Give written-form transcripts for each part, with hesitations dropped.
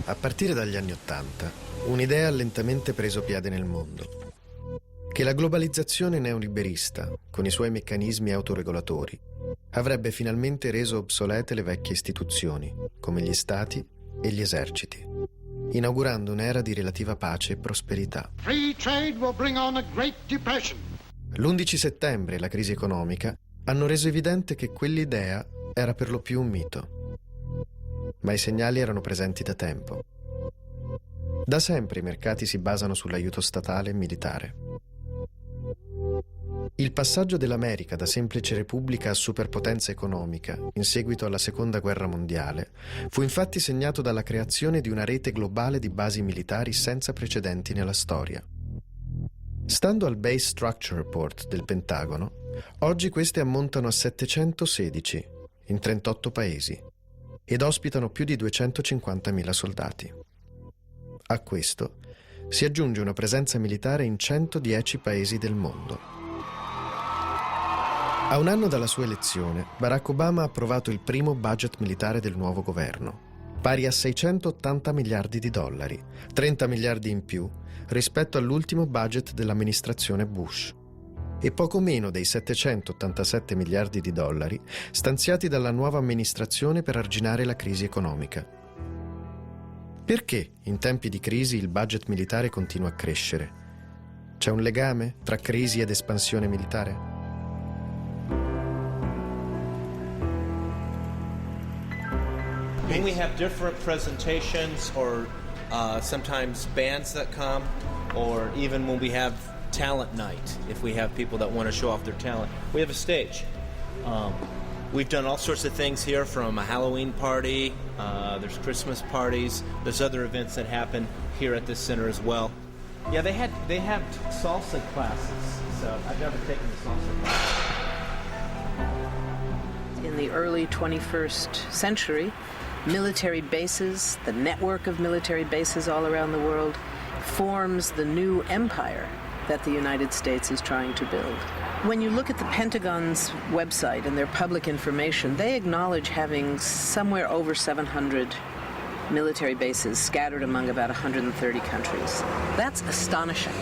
A partire dagli anni '80, un'idea ha lentamente preso piede nel mondo. Che la globalizzazione neoliberista, con i suoi meccanismi autoregolatori, avrebbe finalmente reso obsolete le vecchie istituzioni, come gli stati e gli eserciti, inaugurando un'era di relativa pace e prosperità. L'11 settembre e la crisi economica hanno reso evidente che quell'idea era per lo più un mito. Ma i segnali erano presenti da tempo. Da sempre i mercati si basano sull'aiuto statale e militare. Il passaggio dell'America da semplice repubblica a superpotenza economica in seguito alla Seconda Guerra Mondiale fu infatti segnato dalla creazione di una rete globale di basi militari senza precedenti nella storia. Stando al Base Structure Report del Pentagono, oggi queste ammontano a 716 in 38 paesi ed ospitano più di 250.000 soldati. A questo si aggiunge una presenza militare in 110 paesi del mondo. A un anno dalla sua elezione, Barack Obama ha approvato il primo budget militare del nuovo governo, pari a 680 miliardi di dollari, 30 miliardi in più rispetto all'ultimo budget dell'amministrazione Bush, e poco meno dei 787 miliardi di dollari stanziati dalla nuova amministrazione per arginare la crisi economica. Perché in tempi di crisi il budget militare continua a crescere? C'è un legame tra crisi ed espansione militare? When we have different presentations or sometimes bands that come, or even when we have talent night, if we have people that want to show off their talent, we have a stage. We've done all sorts of things here, from a Halloween party, there's Christmas parties, there's other events that happen here at this center as well. Yeah, they have salsa classes, so I've never taken a salsa class. In the early 21st century, military bases, the network of military bases all around the world, forms the new empire that the United States is trying to build. When you look at the Pentagon's website and their public information, they acknowledge having somewhere over 700 military bases scattered among about 130 countries. That's astonishing.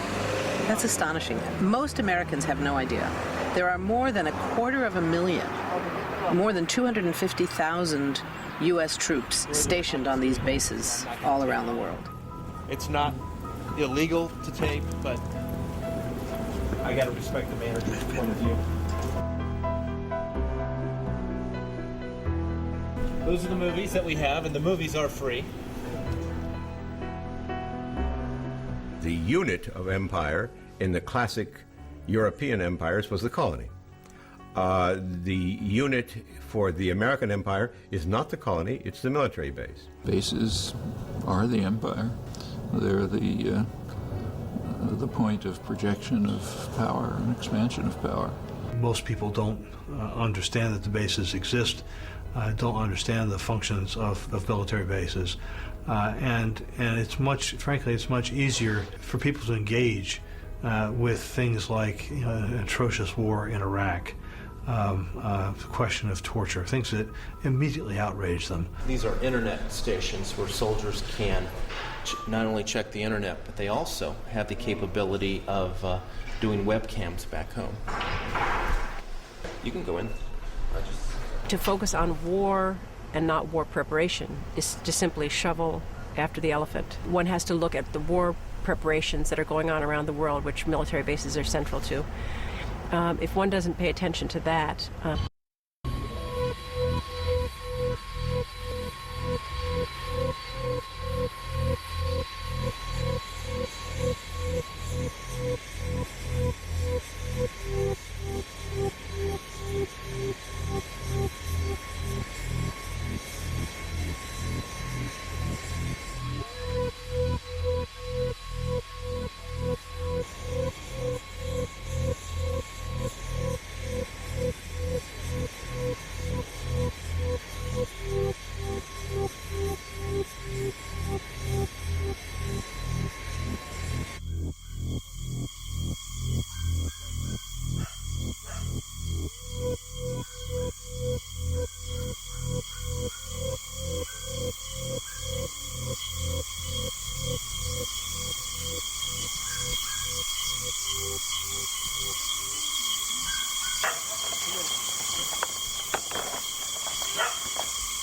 That's astonishing. Most Americans have no idea. There are more than 250,000, more than 250,000 U.S. troops stationed on these bases all around the world. It's not illegal to tape, but I got to respect the manager's point of view. Those are the movies that we have, and the movies are free. The unit of empire in the classic European empires was the colony. The unit for the American empire is not the colony, it's the military base. Bases are the empire. They're the point of projection of power and expansion of power. Most people don't understand that the bases exist, don't understand the functions of military bases, and it's frankly, it's much easier for people to engage with things like an atrocious war in Iraq, the question of torture, things that immediately outrage them. These are internet stations where soldiers can not only check the internet, but they also have the capability of doing webcams back home. You can go in. To focus on war and not war preparation is to simply shovel after the elephant. One has to look at the war preparations that are going on around the world, which military bases are central to. If one doesn't pay attention to that,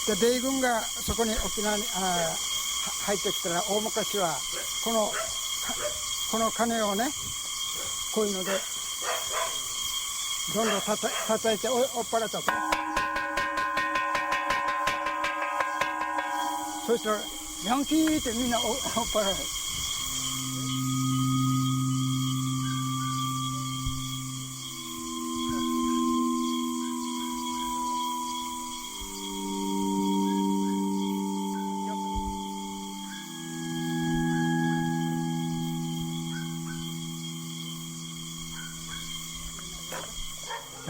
で米軍がそこに沖縄に入ってきたら大昔はこの鐘をねこういうのでどんどん叩いて追っ払ったと。そしたらヤンキーってみんな追っ払う。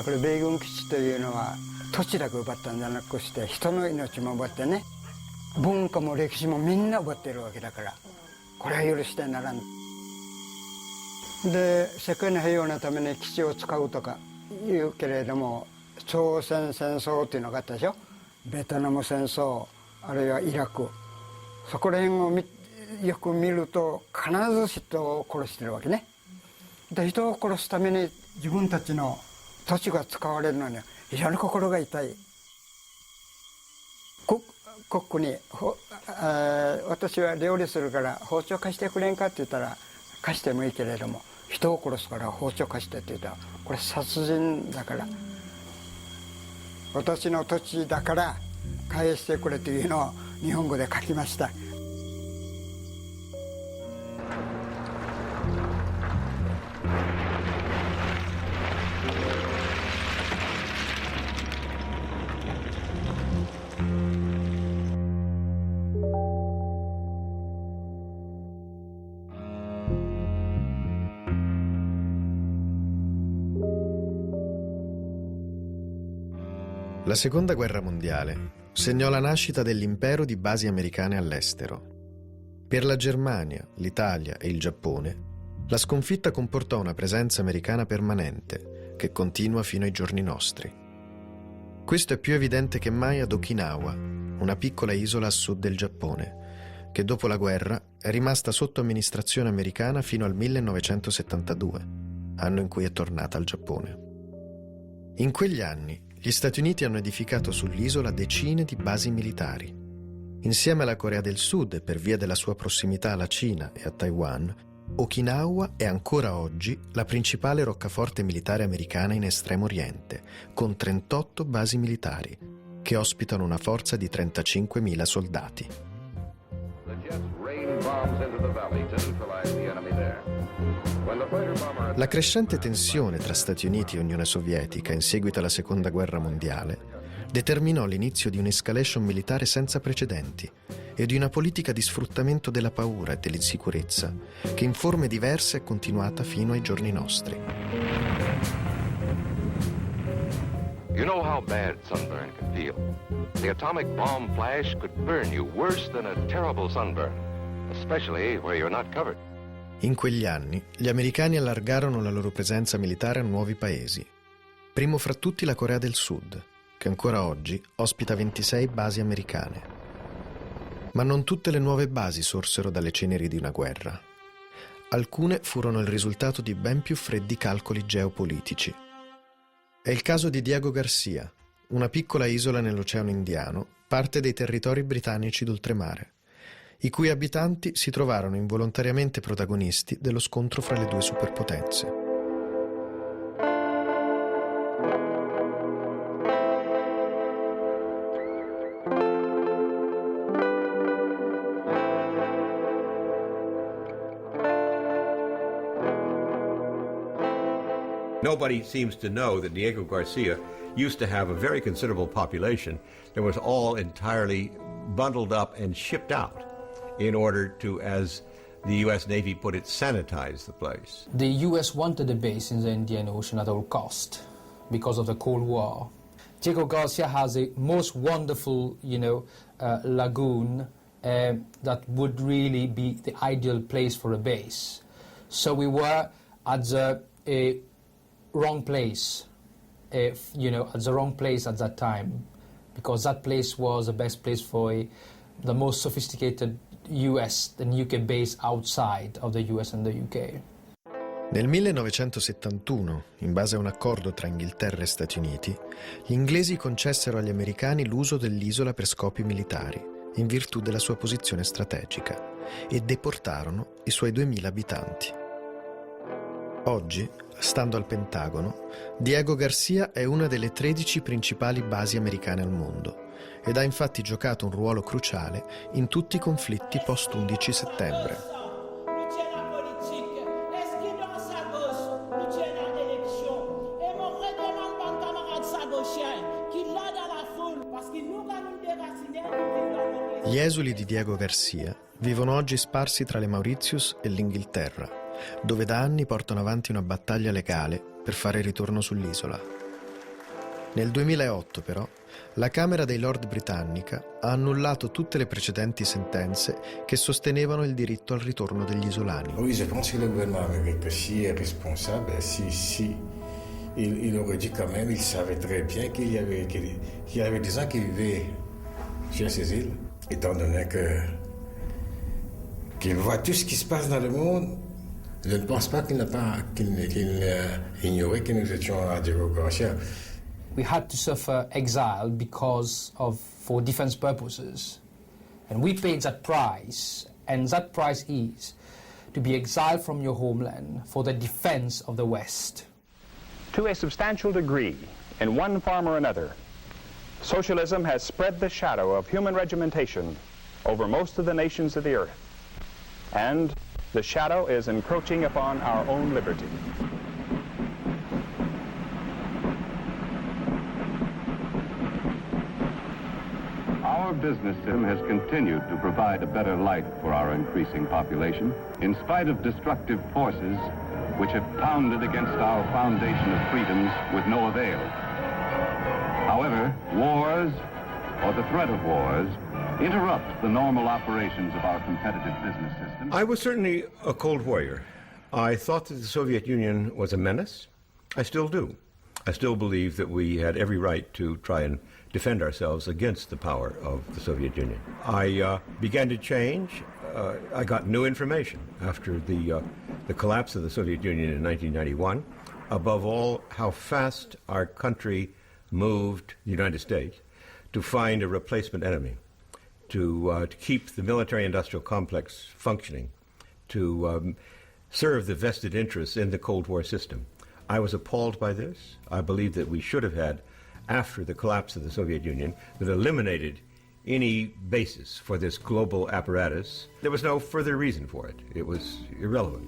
これ米軍基地というのは土地だけ奪ったんじゃなくして人の命も奪ってね文化も歴史もみんな奪っているわけだからこれは許してならん。で世界の平和のために基地を使うとか言うけれども朝鮮戦争っていうのがあったでしょ。ベトナム戦争あるいはイラクそこら辺をよく見ると必ず人を殺してるわけね。で人を殺すために自分たちの土地が使われるのに非常に心が痛い。国に私は料理するから包丁貸してくれんかって言ったら貸してもいいけれども人を殺すから包丁貸してって言ったらこれ殺人だから私の土地だから返してくれというのを日本語で書きました。La Seconda Guerra Mondiale segnò la nascita dell'impero di basi americane all'estero. Per la Germania, l'Italia e il Giappone, la sconfitta comportò una presenza americana permanente che continua fino ai giorni nostri. Questo è più evidente che mai ad Okinawa, una piccola isola a sud del Giappone, che dopo la guerra è rimasta sotto amministrazione americana fino al 1972, anno in cui è tornata al Giappone. In quegli anni gli Stati Uniti hanno edificato sull'isola decine di basi militari. Insieme alla Corea del Sud e per via della sua prossimità alla Cina e a Taiwan, Okinawa è ancora oggi la principale roccaforte militare americana in Estremo Oriente, con 38 basi militari, che ospitano una forza di 35.000 soldati. La crescente tensione tra Stati Uniti e Unione Sovietica in seguito alla Seconda Guerra Mondiale determinò l'inizio di un'escalation militare senza precedenti e di una politica di sfruttamento della paura e dell'insicurezza che in forme diverse è continuata fino ai giorni nostri. You know how bad sunburn can feel. The atomic bomb flash could burn you worse than a terrible sunburn, especially where you're not covered. In quegli anni gli americani allargarono la loro presenza militare a nuovi paesi, primo fra tutti la Corea del Sud, che ancora oggi ospita 26 basi americane. Ma non tutte le nuove basi sorsero dalle ceneri di una guerra. Alcune furono il risultato di ben più freddi calcoli geopolitici. È il caso di Diego Garcia, una piccola isola nell'Oceano Indiano, parte dei territori britannici d'oltremare, i cui abitanti si trovarono involontariamente protagonisti dello scontro fra le due superpotenze. Nobody seems to know that Diego Garcia used to have a very considerable population that was all entirely bundled up and shipped out in order to, as the U.S. Navy put it, sanitize the place. The U.S. wanted a base in the Indian Ocean at all cost because of the Cold War. Diego Garcia has a most wonderful, lagoon that would really be the ideal place for a base. So we were at the wrong place, at the wrong place at that time, because that place was the best place for the most sophisticated US and UK base outside of the US and the UK. Nel 1971, in base a un accordo tra Inghilterra e Stati Uniti, gli inglesi concessero agli americani l'uso dell'isola per scopi militari, in virtù della sua posizione strategica, e deportarono i suoi 2000 abitanti. Oggi, stando al Pentagono, Diego Garcia è una delle 13 principali basi americane al mondo ed ha infatti giocato un ruolo cruciale in tutti i conflitti post-11 settembre. Gli esuli di Diego Garcia vivono oggi sparsi tra le Mauritius e l'Inghilterra, dove da anni portano avanti una battaglia legale per fare ritorno sull'isola. Nel 2008, però, la Camera dei Lord britannica ha annullato tutte le precedenti sentenze che sostenevano il diritto al ritorno degli isolani. Oui, je pense que le gouvernement américain, si est responsable, il aurait dit quand même, il savait très bien qu'il y avait des gens qui vivaient sur ces îles, étant donné qu'il voit tout ce qui se passe dans le monde. Je ne pense pas qu'il n'ait ignoré que nous étions à Diego Garcia. We had to suffer exile for defense purposes. And we paid that price, and that price is to be exiled from your homeland for the defense of the West. To a substantial degree, in one form or another, socialism has spread the shadow of human regimentation over most of the nations of the earth. And the shadow is encroaching upon our own liberty. Our business system has continued to provide a better life for our increasing population, in spite of destructive forces which have pounded against our foundation of freedoms with no avail. However, wars, or the threat of wars, interrupt the normal operations of our competitive business system. I was certainly a Cold Warrior. I thought that the Soviet Union was a menace. I still do. I still believe that we had every right to try and defend ourselves against the power of the Soviet Union. I began to change. I got new information after the collapse of the Soviet Union in 1991. Above all, how fast our country moved, the United States, to find a replacement enemy, to keep the military-industrial complex functioning, to serve the vested interests in the Cold War system. I was appalled by this. I believe that we should have had, after the collapse of the Soviet Union, that eliminated any basis for this global apparatus. There was no further reason for it. It was irrelevant.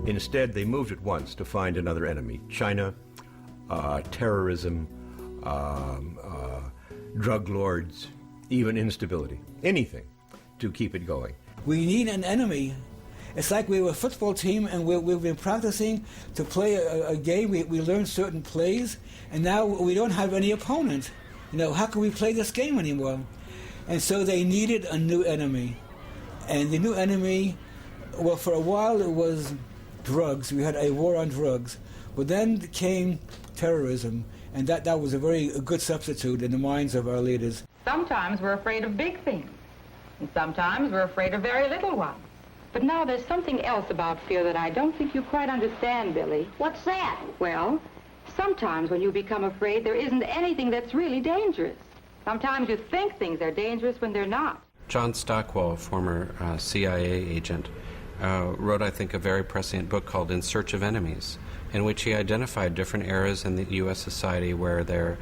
Instead, they moved at once to find another enemy: China, terrorism, drug lords, even instability. Anything to keep it going. We need an enemy. It's like we were a football team and we've been practicing to play a game. We learned certain plays, and now we don't have any opponent. You know, how can we play this game anymore? And so they needed a new enemy. And the new enemy, well, for a while it was drugs. We had a war on drugs. But then came terrorism, and that was a very good substitute in the minds of our leaders. Sometimes we're afraid of big things, and sometimes we're afraid of very little ones. But now there's something else about fear that I don't think you quite understand, Billy. What's that? Well, sometimes when you become afraid, there isn't anything that's really dangerous. Sometimes you think things are dangerous when they're not. John Stockwell, former CIA agent, wrote, I think, a very prescient book called In Search of Enemies, in which he identified different eras in the U.S. society where the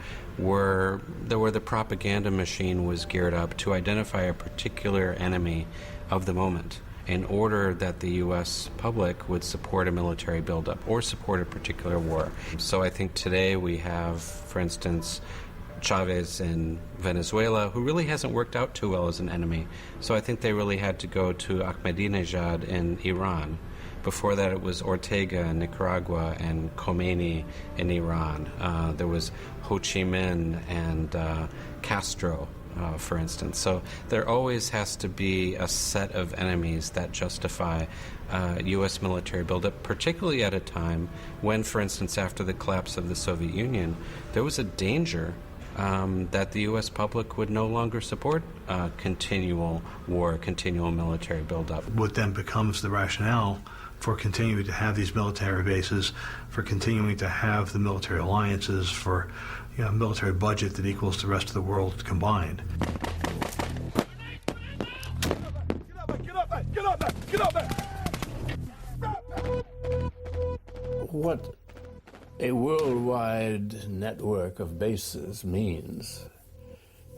propaganda machine was geared up to identify a particular enemy of the moment, in order that the U.S. public would support a military buildup or support a particular war. So I think today we have, for instance, Chavez in Venezuela, who really hasn't worked out too well as an enemy. So I think they really had to go to Ahmadinejad in Iran. Before that it was Ortega in Nicaragua and Khomeini in Iran. There was Ho Chi Minh and Castro, for instance. So there always has to be a set of enemies that justify U.S. military buildup, particularly at a time when, for instance, after the collapse of the Soviet Union, there was a danger that the U.S. public would no longer support continual war, continual military buildup. What then becomes the rationale for continuing to have these military bases, for continuing to have the military alliances, for a military budget that equals the rest of the world combined. What a worldwide network of bases means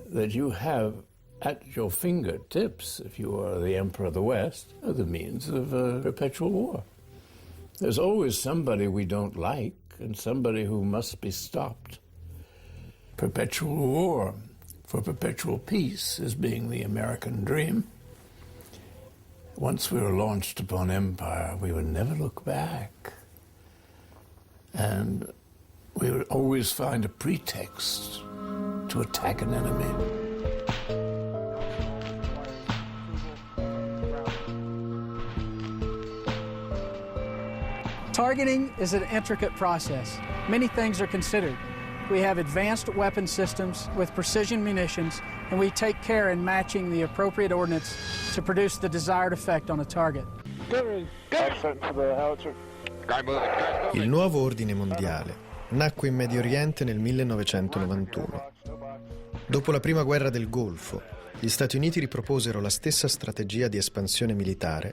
that you have at your fingertips, if you are the Emperor of the West, the means of perpetual war. There's always somebody we don't like and somebody who must be stopped. Perpetual war for perpetual peace is being the American dream. Once we were launched upon empire, we would never look back. And we would always find a pretext to attack an enemy. Targeting is an intricate process. Many things are considered. We have advanced weapon systems with precision munitions, and we take care in matching the appropriate ordnance to produce the desired effect on a target. Il nuovo ordine mondiale nacque in Medio Oriente nel 1991. Dopo la prima guerra del Golfo, gli Stati Uniti riproposero la stessa strategia di espansione militare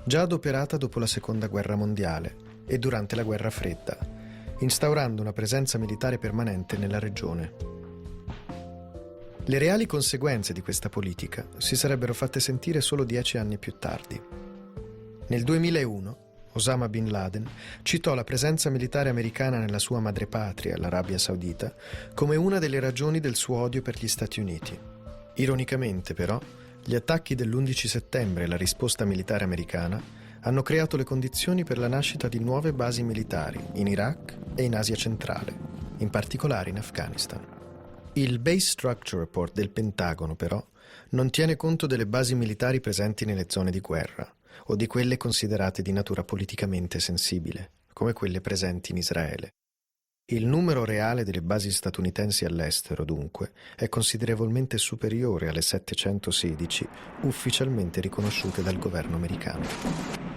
già adoperata dopo la Seconda Guerra Mondiale e durante la Guerra Fredda, instaurando una presenza militare permanente nella regione. Le reali conseguenze di questa politica si sarebbero fatte sentire solo 10 anni più tardi. Nel 2001, Osama Bin Laden citò la presenza militare americana nella sua madrepatria, l'Arabia Saudita, come una delle ragioni del suo odio per gli Stati Uniti. Ironicamente, però, gli attacchi dell'11 settembre e la risposta militare americana hanno creato le condizioni per la nascita di nuove basi militari in Iraq e in Asia centrale, in particolare in Afghanistan. Il Base Structure Report del Pentagono, però, non tiene conto delle basi militari presenti nelle zone di guerra o di quelle considerate di natura politicamente sensibile, come quelle presenti in Israele. Il numero reale delle basi statunitensi all'estero, dunque, è considerevolmente superiore alle 716 ufficialmente riconosciute dal governo americano.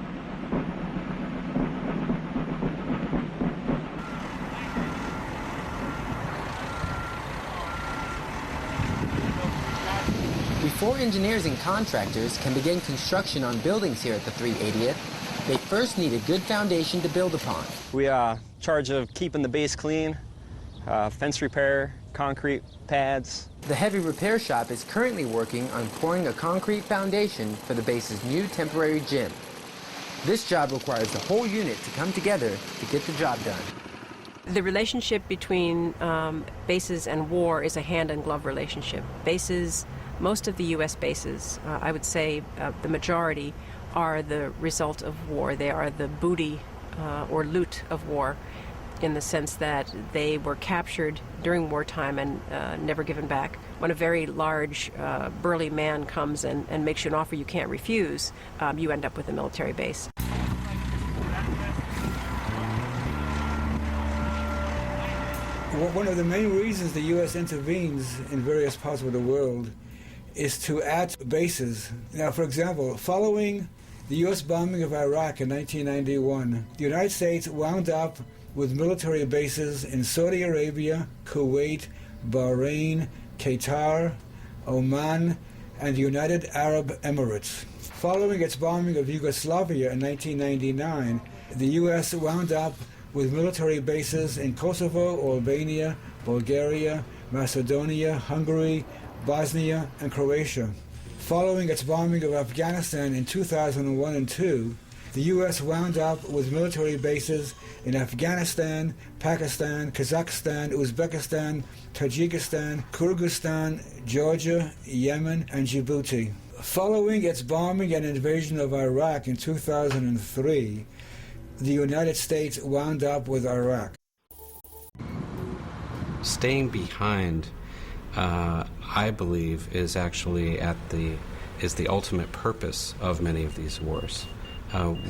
Before engineers and contractors can begin construction on buildings here at the 380th, they first need a good foundation to build upon. We are in charge of keeping the base clean, fence repair, concrete pads. The heavy repair shop is currently working on pouring a concrete foundation for the base's new temporary gym. This job requires the whole unit to come together to get the job done. The relationship between bases and war is a hand-in-glove relationship. Bases, most of the U.S. bases, I would say the majority, are the result of war. They are the booty or loot of war, in the sense that they were captured during wartime and never given back. When a very large, burly man comes and makes you an offer you can't refuse, you end up with a military base. One of the main reasons the U.S. intervenes in various parts of the world is to add bases. Now, for example, following the U.S. bombing of Iraq in 1991, the United States wound up with military bases in Saudi Arabia, Kuwait, Bahrain, Qatar, Oman, and the United Arab Emirates. Following its bombing of Yugoslavia in 1999, the U.S. wound up with military bases in Kosovo, Albania, Bulgaria, Macedonia, Hungary, Bosnia, and Croatia. Following its bombing of Afghanistan in 2001 and 2002, the U.S. wound up with military bases in Afghanistan, Pakistan, Kazakhstan, Uzbekistan, Tajikistan, Kyrgyzstan, Georgia, Yemen, and Djibouti. Following its bombing and invasion of Iraq in 2003, the United States wound up with Iraq. Staying behind, I believe, is actually is the ultimate purpose of many of these wars.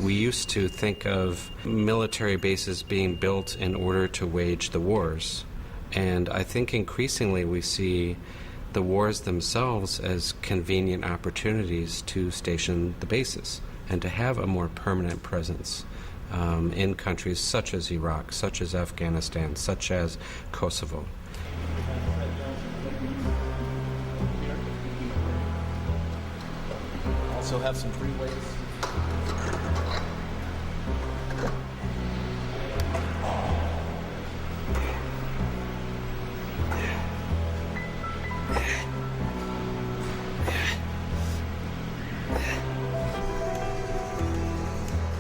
We used to think of military bases being built in order to wage the wars, and I think increasingly we see the wars themselves as convenient opportunities to station the bases. and to have a more permanent presence in countries such as Iraq, such as Afghanistan, such as Kosovo. Also have some freeways.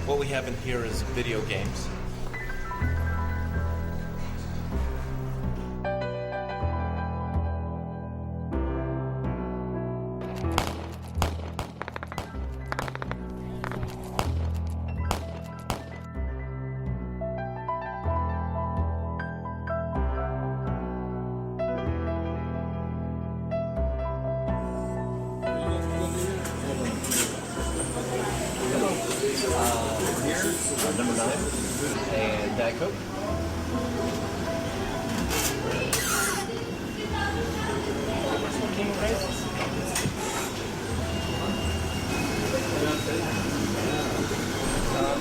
What we have in here is video games. Number 9 and Diet Coke.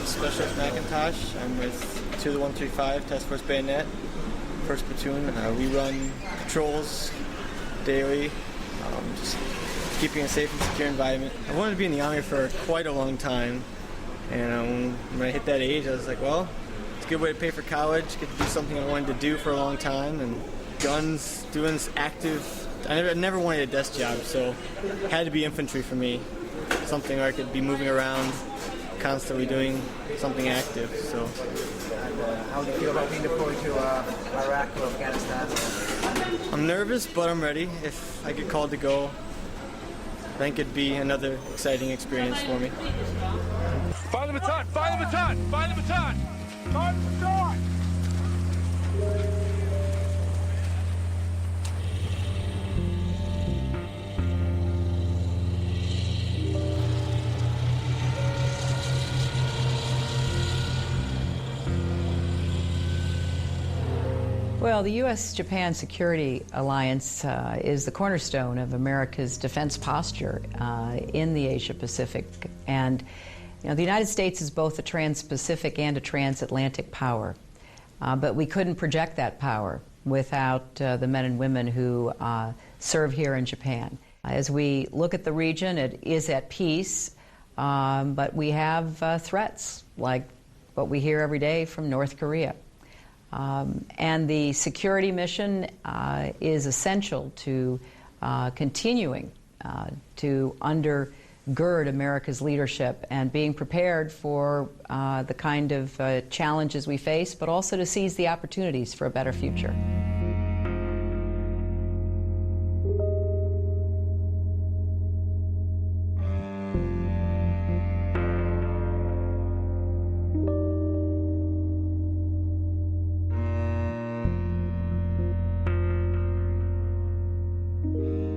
Specialist Macintosh. I'm with 2-135 Task Force Bayonet, 1st Platoon. We run patrols daily, just keeping a safe and secure environment. I wanted to be in the Army for quite a long time. And when I hit that age, I was like, well, it's a good way to pay for college, get to do something I wanted to do for a long time, and guns, doing this active, I never wanted a desk job, so it had to be infantry for me, something where I could be moving around, constantly doing something active, so. How do you feel about being deployed to Iraq or Afghanistan? I'm nervous, but I'm ready. If I get called to go, I think it'd be another exciting experience for me. Fire the baton! Fire the baton! Fire the baton! Fire the baton! Well, the U.S.-Japan Security Alliance is the cornerstone of America's defense posture in the Asia-Pacific. And you know, the United States is both a trans-Pacific and a transatlantic power. But we couldn't project that power without the men and women who serve here in Japan. As we look at the region, it is at peace, but we have threats like what we hear every day from North Korea. And the security mission is essential to continuing to undergird America's leadership and being prepared for the kind of challenges we face, but also to seize the opportunities for a better future.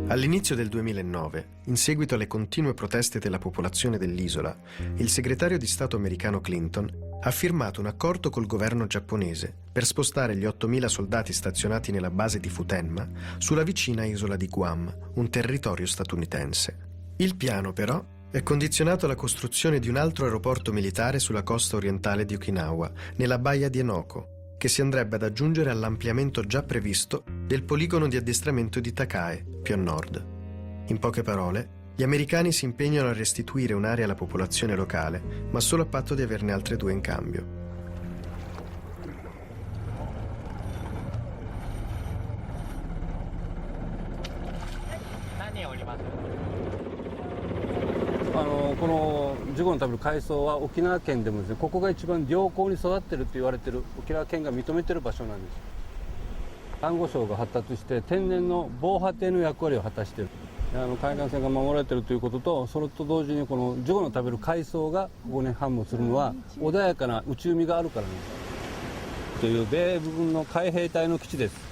All'inizio del 2009, in seguito alle continue proteste della popolazione dell'isola, il segretario di Stato americano Clinton ha firmato un accordo col governo giapponese per spostare gli 8.000 soldati stazionati nella base di Futenma sulla vicina isola di Guam, un territorio statunitense. Il piano, però, è condizionato alla costruzione di un altro aeroporto militare sulla costa orientale di Okinawa, nella baia di Enoko, che si andrebbe ad aggiungere all'ampliamento già previsto del poligono di addestramento di Takae, più a nord. In poche parole, gli americani si impegnano a restituire un'area alla popolazione locale, ma solo a patto di averne altre 2 in cambio.このジュゴの食べる海藻は沖縄県でもですね、ここが一番良好に育っていると言われている沖縄県が認めている場所なんです。サンゴ礁が発達して天然の防波堤の役割を果たしている。海岸線が守られているということと、それと同時にこのジュゴの食べる海藻がここに繁茂するのは穏やかな内海があるからなんです。という米軍の海兵隊の基地です。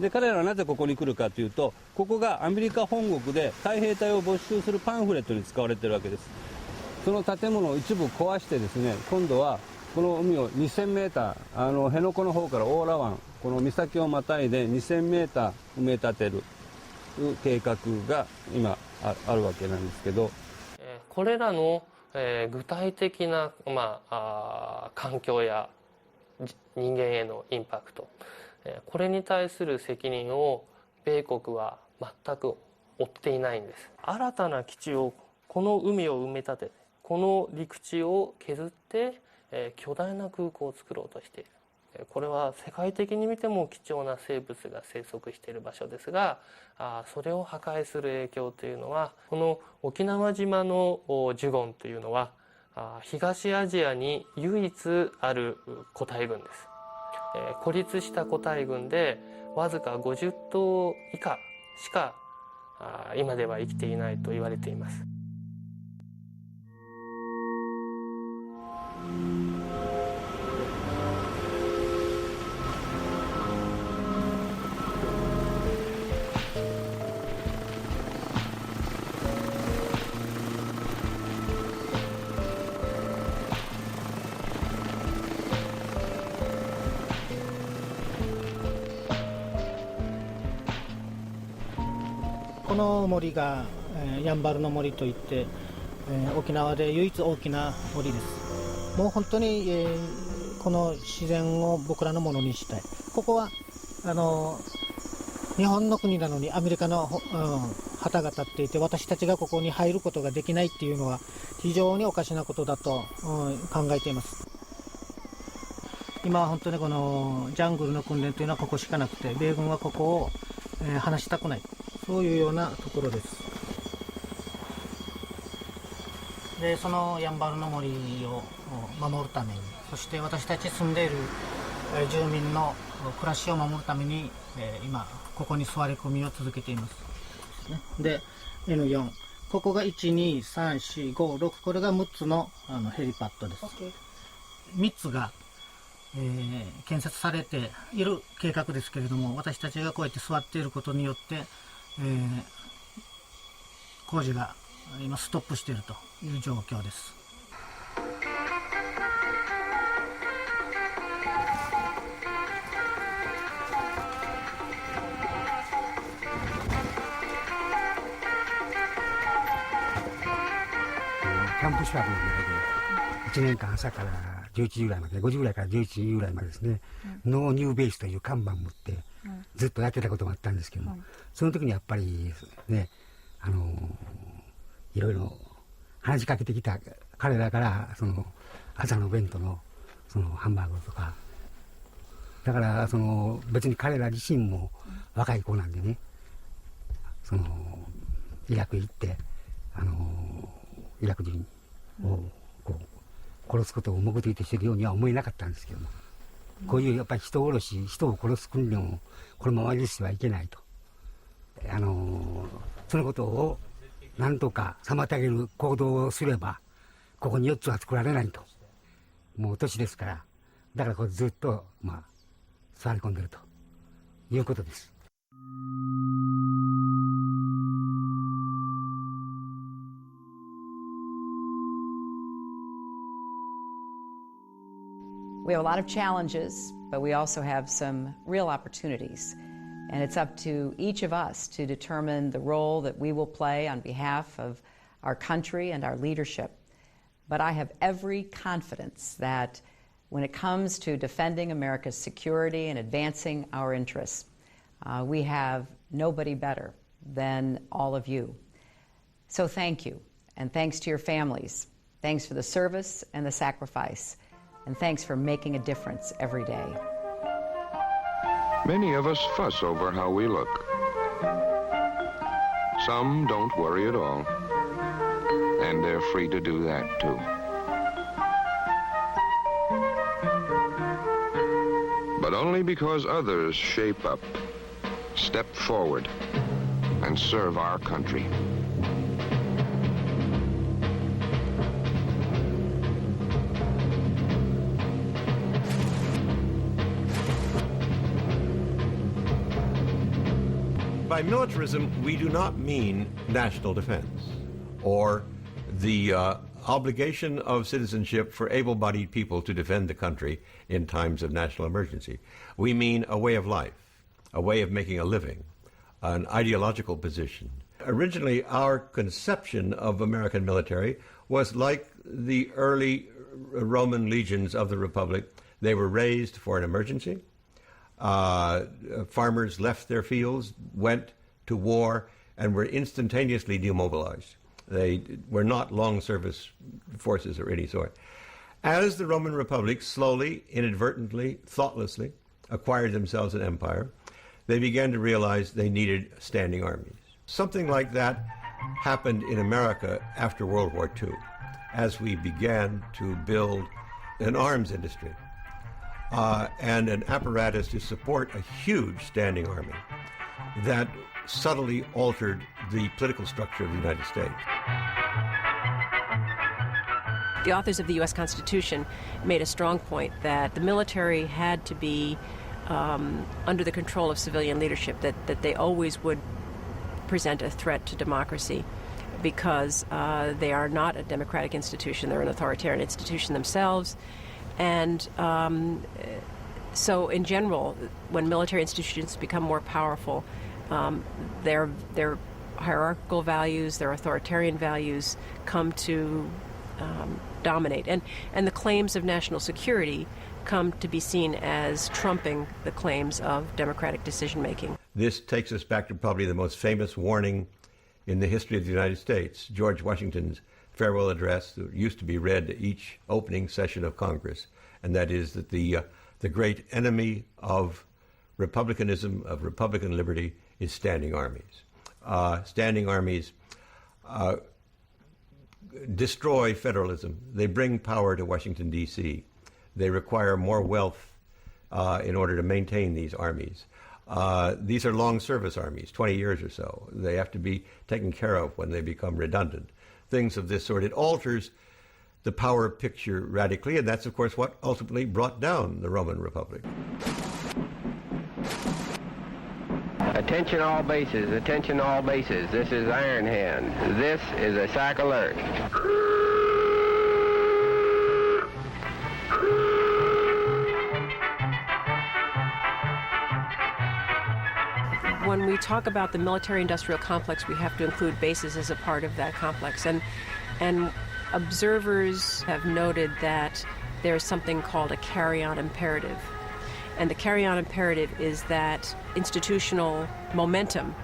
で彼らはなぜここに来るかというと、ここがアメリカ本国で海兵隊を没収するパンフレットに使われているわけです。その建物を一部壊してですね、今度はこの海を2000メーター、辺野古の方から大良湾、この岬をまたいで2000メーター埋め立てる計画が今あるわけなんですけど、これらの具体的な、環境や人間へのインパクト、これに対する責任を米国は全く負っていないんです。新たな基地を、この海を埋め立てて、この陸地を削って、巨大な空港を作ろうとしている。これは世界的に見ても貴重な生物が生息している場所ですが、それを破壊する影響というのは、この沖縄島のジュゴンというのは東アジアに唯一ある個体群です。孤立した個体群でわずか50頭以下しか今では生きていないと言われています。この森が、やんばるの森といって、沖縄で唯一大きな森です。もう本当に、この自然を僕らのものにしたい。ここは日本の国なのにアメリカの、旗が立っていて、私たちがここに入ることができないっていうのは非常におかしなことだと、考えています。今は本当にこのジャングルの訓練というのはここしかなくて、米軍はここを、離したくない、そういうようなところです。でそのやんばるの森を守るために、そして私たち住んでいる住民の暮らしを守るために、今ここに座り込みを続けています。で N4、 ここが 1,2,3,4,5,6、 これが6つのヘリパッドです。3つが建設されている計画ですけれども、私たちがこうやって座っていることによって、工事が今ストップしているという状況です。キャンプ宿泊の中で1年間朝から11時ぐらいまで、5時ぐらいから11時ぐらいまでですね、ノーニューベースという看板を持ってずっとやってたことがあったんですけども、その時にやっぱりね、いろいろ話しかけてきた彼らから、その朝の弁当のそのハンバーグとか、だからその別に彼ら自身も若い子なんでね、そのイラク行ってイラク人をこう殺すことを目的としているようには思えなかったんですけども、こういうやっぱり人殺し、人を殺す訓練をこのままにしてはいけないと、そのことを何とか妨げる行動をすればここに4つは作られないと、もう年ですから、だからこれずっと座り込んでるということです。We have a lot of challenges, but we also have some real opportunities. And it's up to each of us to determine the role that we will play on behalf of our country and our leadership. But I have every confidence that when it comes to defending America's security and advancing our interests, we have nobody better than all of you. So thank you, and thanks to your families. Thanks for the service and the sacrifice. And thanks for making a difference every day. Many of us fuss over how we look. Some don't worry at all, and they're free to do that too. But only because others shape up, step forward, and serve our country. By militarism, we do not mean national defense or the obligation of citizenship for able-bodied people to defend the country in times of national emergency. We mean a way of life, a way of making a living, an ideological position, Originally, our conception of American military was like the early Roman legions of the Republic. They were raised for an emergency. Farmers left their fields, went to war, and were instantaneously demobilized. They were not long service forces of any sort. As the Roman Republic slowly, inadvertently, thoughtlessly acquired themselves an empire, they began to realize they needed standing armies. Something like that happened in America after World War II, as we began to build an arms industry and an apparatus to support a huge standing army that subtly altered the political structure of the United States. The authors of the U.S. Constitution made a strong point that the military had to be under the control of civilian leadership, that they always would present a threat to democracy because they are not a democratic institution, they're an authoritarian institution themselves. And so in general, when military institutions become more powerful, their hierarchical values, their authoritarian values come to dominate. And the claims of national security come to be seen as trumping the claims of democratic decision-making. This takes us back to probably the most famous warning in the history of the United States, George Washington's farewell address that used to be read at each opening session of Congress, and that is that the great enemy of republicanism, of Republican liberty, is standing armies. Standing armies destroy federalism. They bring power to Washington, D.C. They require more wealth in order to maintain these armies. These are long service armies, 20 years or so. They have to be taken care of when they become redundant. Things of this sort. It alters the power picture radically, and that's, of course, what ultimately brought down the Roman Republic. Attention all bases, attention all bases. This is Iron Hand. This is a SAC alert. When we talk about the military-industrial complex, we have to include bases as a part of that complex. And observers have noted that there's something called a carry-on imperative. And the carry-on imperative is that institutional momentum,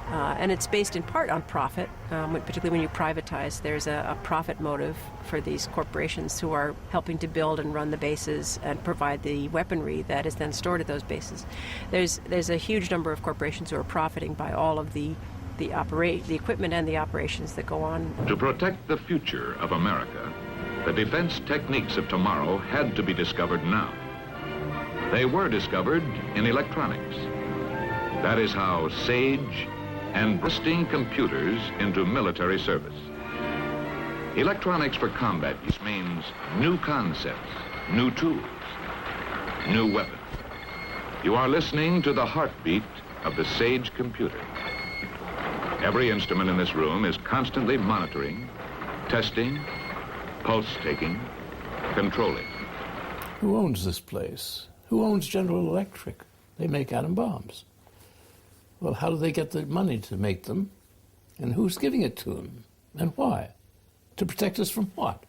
and it's based in part on profit, particularly when you privatize. There's a profit motive for these corporations who are helping to build and run the bases and provide the weaponry that is then stored at those bases. There's a huge number of corporations who are profiting by all of the equipment and the operations that go on. To protect the future of America, the defense techniques of tomorrow had to be discovered now. They were discovered in electronics. That is how SAGE and bursting computers into military service. Electronics for combat use means new concepts, new tools, new weapons. You are listening to the heartbeat of the SAGE computer. Every instrument in this room is constantly monitoring, testing, pulse-taking, controlling. Who owns this place? Who owns General Electric? They make atom bombs. Well, how do they get the money to make them? And who's giving it to them? And why? To protect us from what?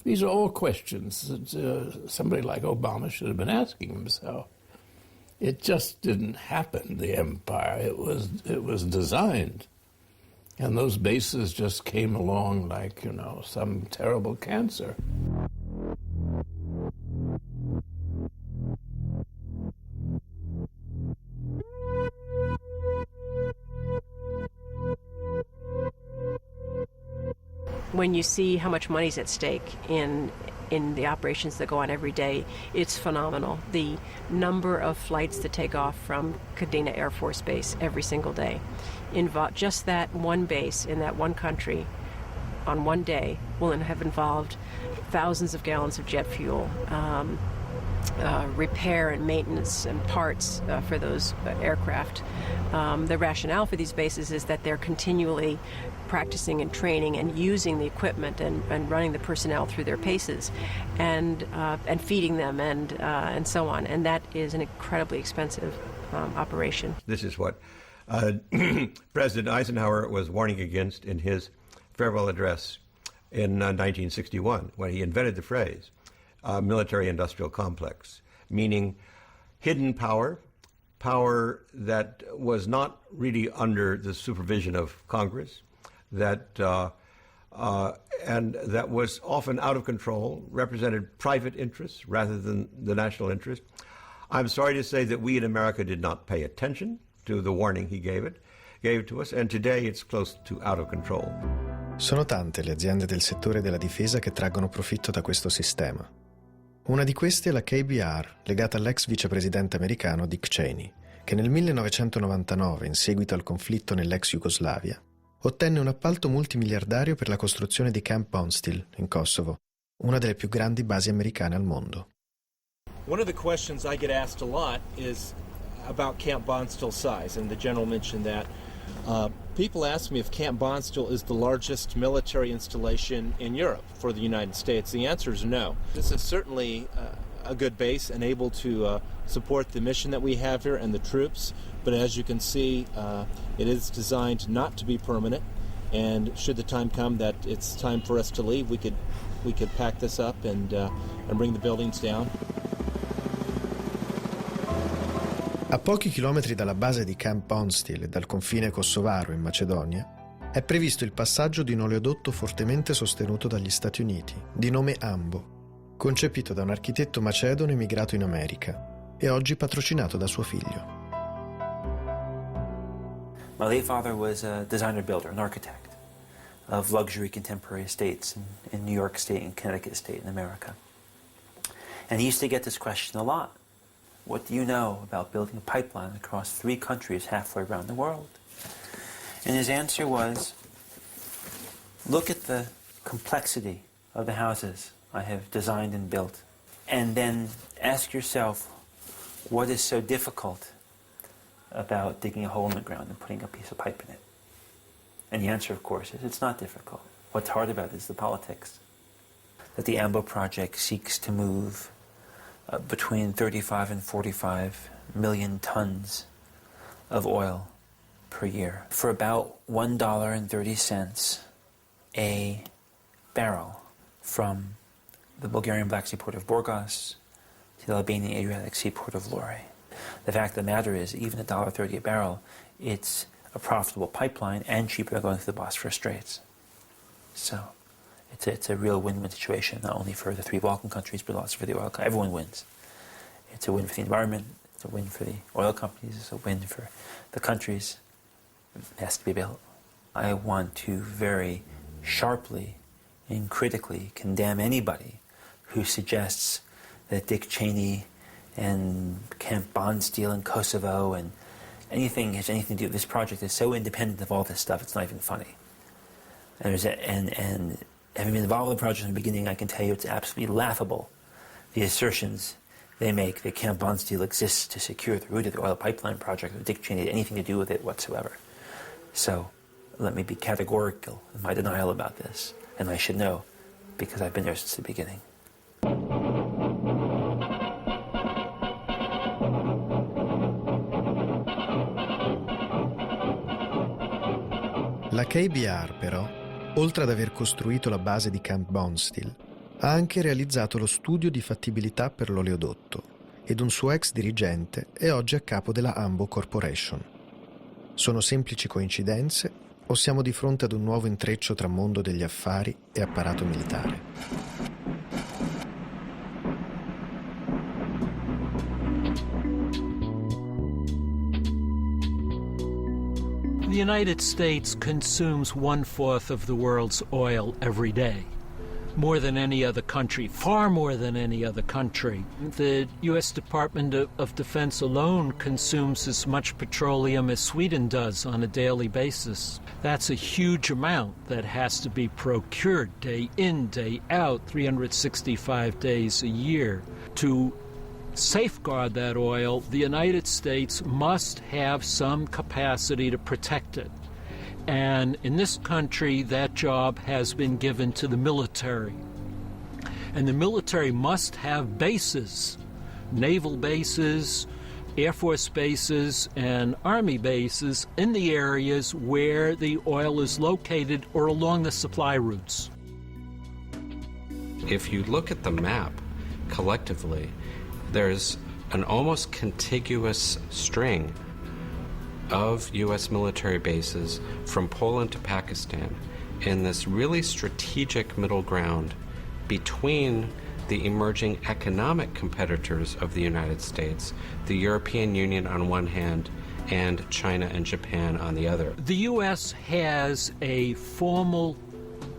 These are all questions that somebody like Obama should have been asking himself. It just didn't happen, the empire. It was designed. And those bases just came along like, some terrible cancer. When you see how much money's at stake in the operations that go on every day, it's phenomenal. The number of flights that take off from Kadena Air Force Base every single day. Just that one base in that one country on one day will have involved thousands of gallons of jet fuel, repair and maintenance and parts for those aircraft. The rationale for these bases is that they're continually practicing and training and using the equipment and running the personnel through their paces and feeding them and so on. And that is an incredibly expensive operation. This is what President Eisenhower was warning against in his farewell address in 1961 when he invented the phrase military-industrial complex, meaning hidden power, power that was not really under the supervision of Congress, and that was often out of control, represented private interests rather than the national interest. I'm sorry to say that we in America did not pay attention to the warning he gave to us, and today it's close to out of control. Sono tante le aziende del settore della difesa che traggono profitto da questo sistema. Una di queste è la KBR, legata all'ex vicepresidente americano Dick Cheney, che nel 1999, in seguito al conflitto nell'ex Jugoslavia, ottenne un appalto multimiliardario per la costruzione di Camp Bondsteel, in Kosovo, una delle più grandi basi americane al mondo. One of the questions I get asked a lot is about Camp Bondsteel size, and the general mentioned that. People ask me if Camp Bondsteel is the largest military installation in Europe for the United States. The answer is no. This is certainly a good base and able to support the mission that we have here and the troops, but as you can see, it is designed not to be permanent, and should the time come that it's time for us to leave, we could pack this up and bring the buildings down. A pochi chilometri dalla base di Camp Bondsteel e dal confine kosovaro in Macedonia è previsto il passaggio di un oleodotto fortemente sostenuto dagli Stati Uniti, di nome Ambo, concepito da un architetto macedone emigrato in America e oggi patrocinato da suo figlio. My late father was a designer-builder, an architect of luxury contemporary estates in New York State and Connecticut State in America. And he used to get this question a lot. What do you know about building a pipeline across 3 countries halfway around the world? And his answer was, look at the complexity of the houses I have designed and built, and then ask yourself, what is so difficult about digging a hole in the ground and putting a piece of pipe in it? And the answer, of course, is it's not difficult. What's hard about it is the politics. That the AMBO project seeks to move between 35 and 45 million tons of oil per year for about $1.30 a barrel from the Bulgarian Black Sea port of Burgas to the Albanian Adriatic Sea port of Lore. The fact of the matter is, even $1.30 a barrel, it's a profitable pipeline and cheaper than going through the Bosphorus Straits. So it's a real win-win situation, not only for the 3 Balkan countries, but also for the oil. Everyone wins. It's a win for the environment, it's a win for the oil companies, it's a win for the countries. It has to be built. I want to very sharply and critically condemn anybody who suggests that Dick Cheney and Camp Bondsteel in Kosovo and anything has anything to do with this project is so independent of all this stuff, it's not even funny. And having been involved in the project from the beginning, I can tell you it's absolutely laughable, the assertions they make that Camp Bondsteel exists to secure the route of the oil pipeline project, or Dick Cheney had anything to do with it whatsoever. So let me be categorical in my denial about this, and I should know, because I've been there since the beginning. La KBR, però, oltre ad aver costruito la base di Camp Bondsteel, ha anche realizzato lo studio di fattibilità per l'oleodotto ed un suo ex dirigente è oggi a capo della Ambo Corporation. Sono semplici coincidenze o siamo di fronte ad un nuovo intreccio tra mondo degli affari e apparato militare? The United States consumes 1/4 of the world's oil every day. More than any other country, far more than any other country. The U.S. Department of Defense alone consumes as much petroleum as Sweden does on a daily basis. That's a huge amount that has to be procured day in, day out, 365 days a year. To safeguard that oil, the United States must have some capacity to protect it. And in this country, that job has been given to the military. And the military must have bases, naval bases, Air Force bases and Army bases in the areas where the oil is located or along the supply routes. If you look at the map collectively, there's an almost contiguous string of U.S. military bases from Poland to Pakistan in this really strategic middle ground between the emerging economic competitors of the United States, the European Union on one hand, and China and Japan on the other. The U.S. has a formal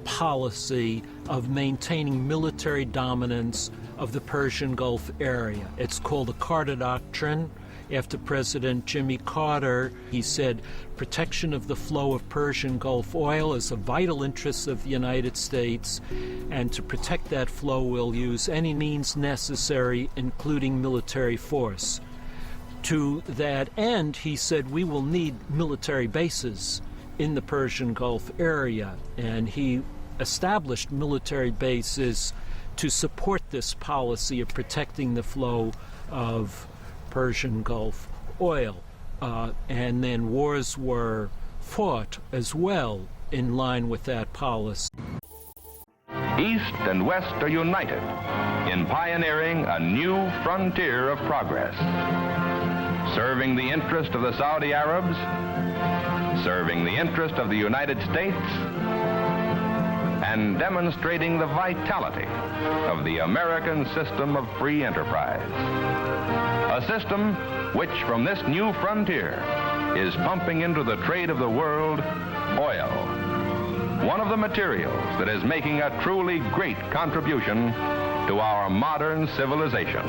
policy of maintaining military dominance of the Persian Gulf area. It's called the Carter Doctrine. After President Jimmy Carter, he said, protection of the flow of Persian Gulf oil is a vital interest of the United States, and to protect that flow we'll use any means necessary, including military force. To that end, he said, we will need military bases in the Persian Gulf area, and he established military bases to support this policy of protecting the flow of Persian Gulf oil. And then wars were fought as well in line with that policy. East and West are united in pioneering a new frontier of progress, serving the interest of the Saudi Arabs, serving the interest of the United States, and demonstrating the vitality of the American system of free enterprise. A system which, from this new frontier, is pumping into the trade of the world oil, one of the materials that is making a truly great contribution to our modern civilization.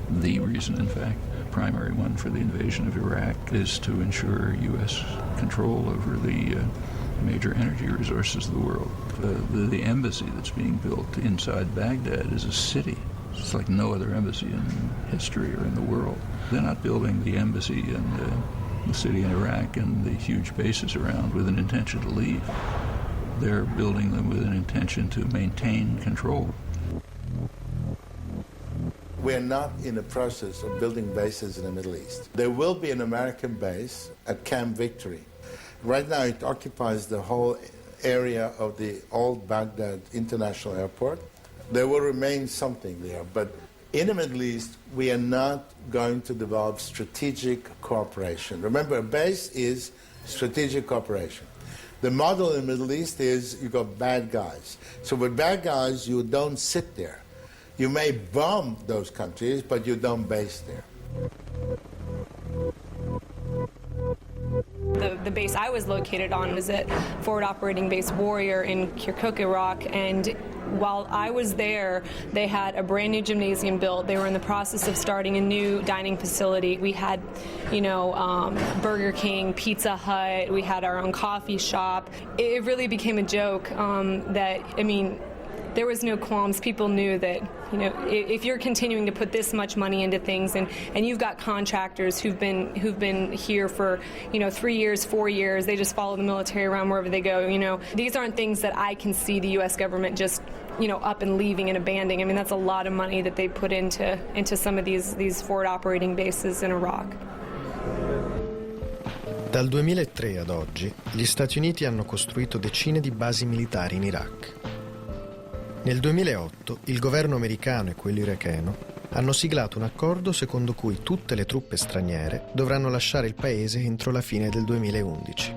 The reason, in fact, primary one for the invasion of Iraq is to ensure U.S. control over the major energy resources of the world. The embassy that's being built inside Baghdad is a city. It's like no other embassy in history or in the world. They're not building the embassy and the city in Iraq and the huge bases around with an intention to leave. They're building them with an intention to maintain control. We're not in the process of building bases in the Middle East. There will be an American base at Camp Victory. Right now it occupies the whole area of the old Baghdad International Airport. There will remain something there, but in the Middle East we are not going to develop strategic cooperation. Remember, a base is strategic cooperation. The model in the Middle East is you got bad guys. So with bad guys you don't sit there. You may bomb those countries, but you don't base there. The base I was located on was at Forward Operating Base Warrior in Kirkuk, Iraq, and while I was there, they had a brand new gymnasium built. They were in the process of starting a new dining facility. We had, Burger King, Pizza Hut, we had our own coffee shop. It really became a joke there was no qualms. People knew that, if you're continuing to put this much money into things and you've got contractors who've been here for, 3 years, 4 years, they just follow the military around wherever they go, these aren't things that I can see the U.S. government just, up and leaving and abandoning. That's a lot of money that they put into some of these forward operating bases in Iraq. Dal 2003 ad oggi, gli Stati Uniti hanno costruito decine di basi militari in Iraq. Nel 2008 il governo americano e quello iracheno hanno siglato un accordo secondo cui tutte le truppe straniere dovranno lasciare il paese entro la fine del 2011.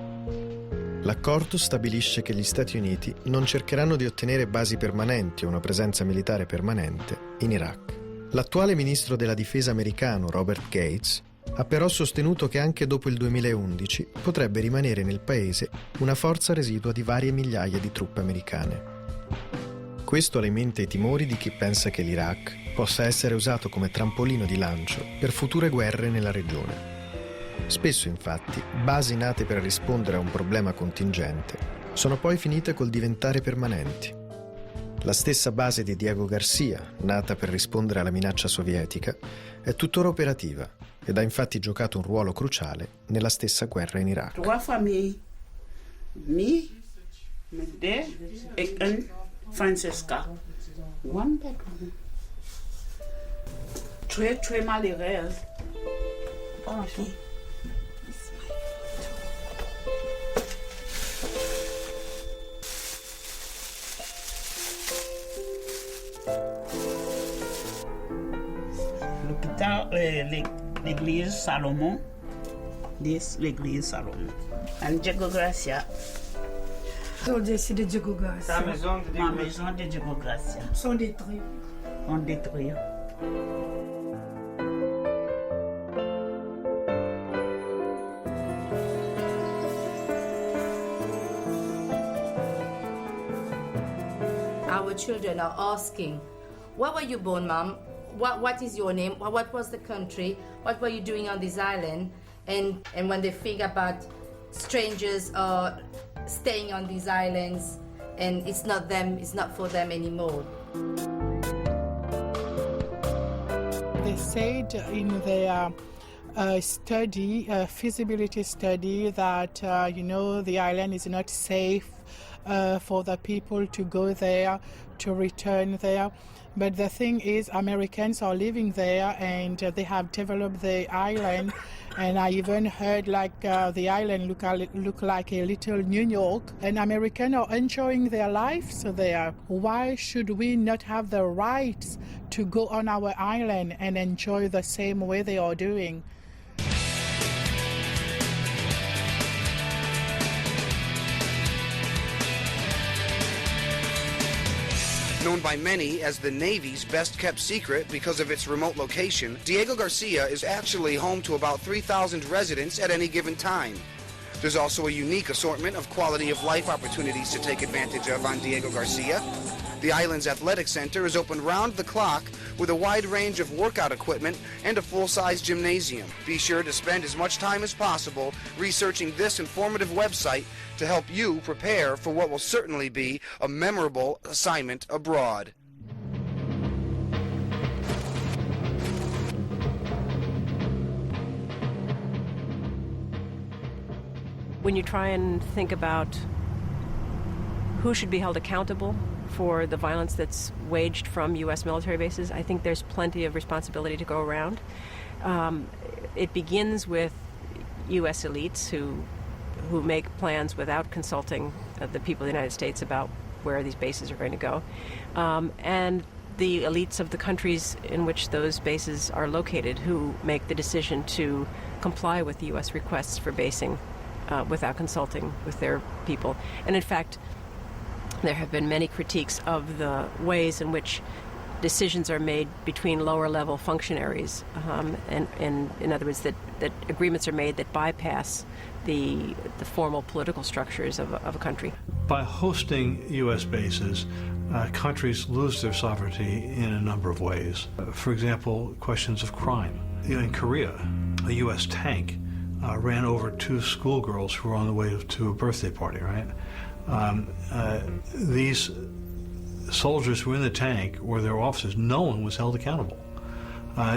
L'accordo stabilisce che gli Stati Uniti non cercheranno di ottenere basi permanenti o una presenza militare permanente in Iraq. L'attuale ministro della difesa americano, Robert Gates, ha però sostenuto che anche dopo il 2011 potrebbe rimanere nel paese una forza residua di varie migliaia di truppe americane. Questo alimenta i timori di chi pensa che l'Iraq possa essere usato come trampolino di lancio per future guerre nella regione. Spesso, infatti, basi nate per rispondere a un problema contingente sono poi finite col diventare permanenti. La stessa base di Diego Garcia, nata per rispondere alla minaccia sovietica, è tuttora operativa ed ha infatti giocato un ruolo cruciale nella stessa guerra in Iraq. 3 famiglie, me, Mede e Francesca. 1 bedroom. Très malheureuse. Oh, okay. L'église Salomon, l'église Salomon. And Diego Gracia. C'est de Diego Gracia. Ma maison de Diego Gracia. Sont détruits. On détruit. Our children are asking, where were you born, Mom? What is your name? What was the country? What were you doing on this island? And when they think about strangers staying on these islands, and it's not them, it's not for them anymore. They said in their study, feasibility study, that the island is not safe for the people to go there, to return there. But the thing is, Americans are living there and they have developed the island. And I even heard the island look like a little New York. And Americans are enjoying their lives there. Why should we not have the rights to go on our island and enjoy the same way they are doing? Known by many as the Navy's best-kept secret because of its remote location, Diego Garcia is actually home to about 3,000 residents at any given time. There's also a unique assortment of quality-of-life opportunities to take advantage of on Diego Garcia. The island's athletic center is open round the clock with a wide range of workout equipment and a full-size gymnasium. Be sure to spend as much time as possible researching this informative website to help you prepare for what will certainly be a memorable assignment abroad. When you try and think about who should be held accountable for the violence that's waged from U.S. military bases, I think there's plenty of responsibility to go around. It begins with U.S. elites who make plans without consulting the people of the United States about where these bases are going to go. And the elites of the countries in which those bases are located who make the decision to comply with the U.S. requests for basing without consulting with their people. And in fact, there have been many critiques of the ways in which decisions are made between lower-level functionaries, and in other words, that agreements are made that bypass the formal political structures of a country. By hosting U.S. bases, countries lose their sovereignty in a number of ways. For example, questions of crime. In Korea, a U.S. tank ran over 2 schoolgirls who were on the way to a birthday party, right? These soldiers who were in the tank or their officers, no one was held accountable.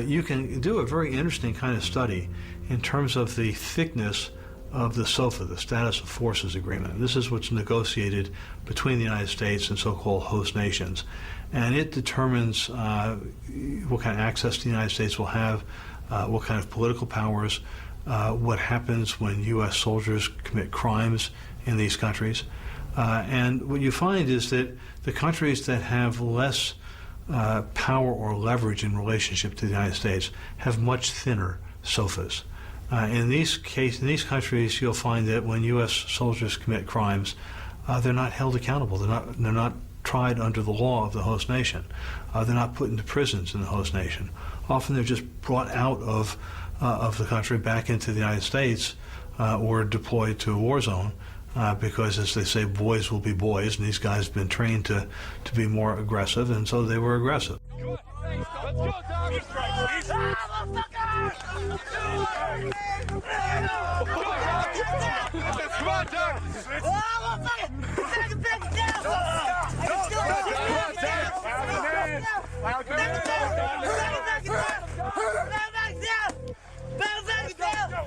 You can do a very interesting kind of study in terms of the thickness of the SOFA, the Status of Forces Agreement. This is what's negotiated between the United States and so-called host nations. And it determines what kind of access the United States will have, what kind of political powers, what happens when U.S. soldiers commit crimes in these countries. And what you find is that the countries that have less power or leverage in relationship to the United States have much thinner SOFAs. In these countries, you'll find that when U.S. soldiers commit crimes, they're not held accountable. They're not tried under the law of the host nation. They're not put into prisons in the host nation. Often they're just brought out of the country back into the United States or deployed to a war zone because, as they say, boys will be boys, and these guys have been trained to be more aggressive, and so they were aggressive. Let's go, Doggy Strike! Come on, Dog!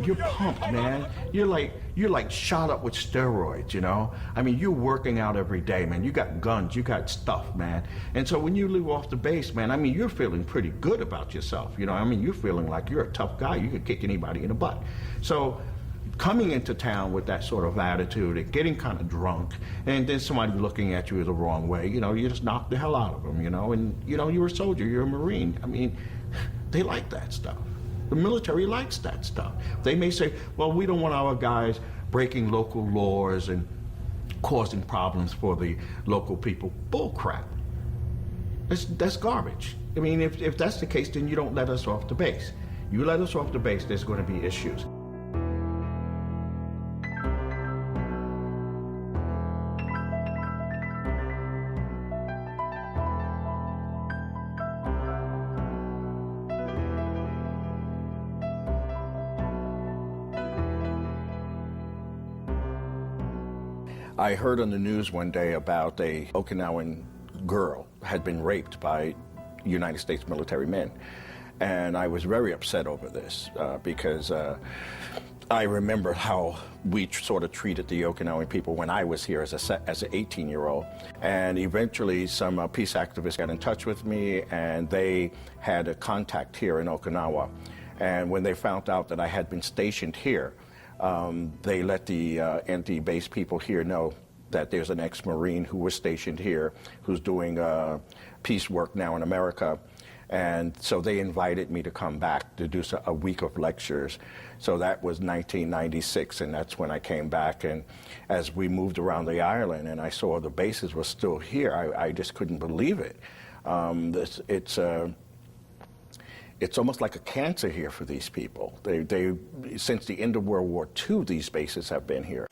you're pumped, man. You're like shot up with steroids, you know? I mean, you're working out every day, man. You got guns, you got stuff, man. And so when you leave off the base, man, I mean, you're feeling pretty good about yourself, you know? I mean, you're feeling like you're a tough guy. You could kick anybody in the butt. So coming into town with that sort of attitude and getting kind of drunk, and then somebody looking at you the wrong way, you know, you just knock the hell out of them, you know? And, you know, you're a soldier, you're a Marine. I mean, they like that stuff. The military likes that stuff. They may say, well, we don't want our guys breaking local laws and causing problems for the local people. Bull crap. That's garbage. I mean, if that's the case, then you don't let us off the base. You let us off the base, there's going to be issues. I heard on the news one day about a Okinawan girl had been raped by United States military men. And I was very upset over this because I remember how we sort of treated the Okinawan people when I was here as an 18-year-old. And eventually some peace activists got in touch with me, and they had a contact here in Okinawa. And when they found out that I had been stationed here, they let the anti-base people here know that there's an ex-Marine who was stationed here who's doing peace work now in America. And so they invited me to come back to do a week of lectures. So that was 1996, and that's when I came back. And as we moved around the island and I saw the bases were still here, I just couldn't believe it. It's almost like a cancer here for these people. Since the end of World War II, these bases have been here.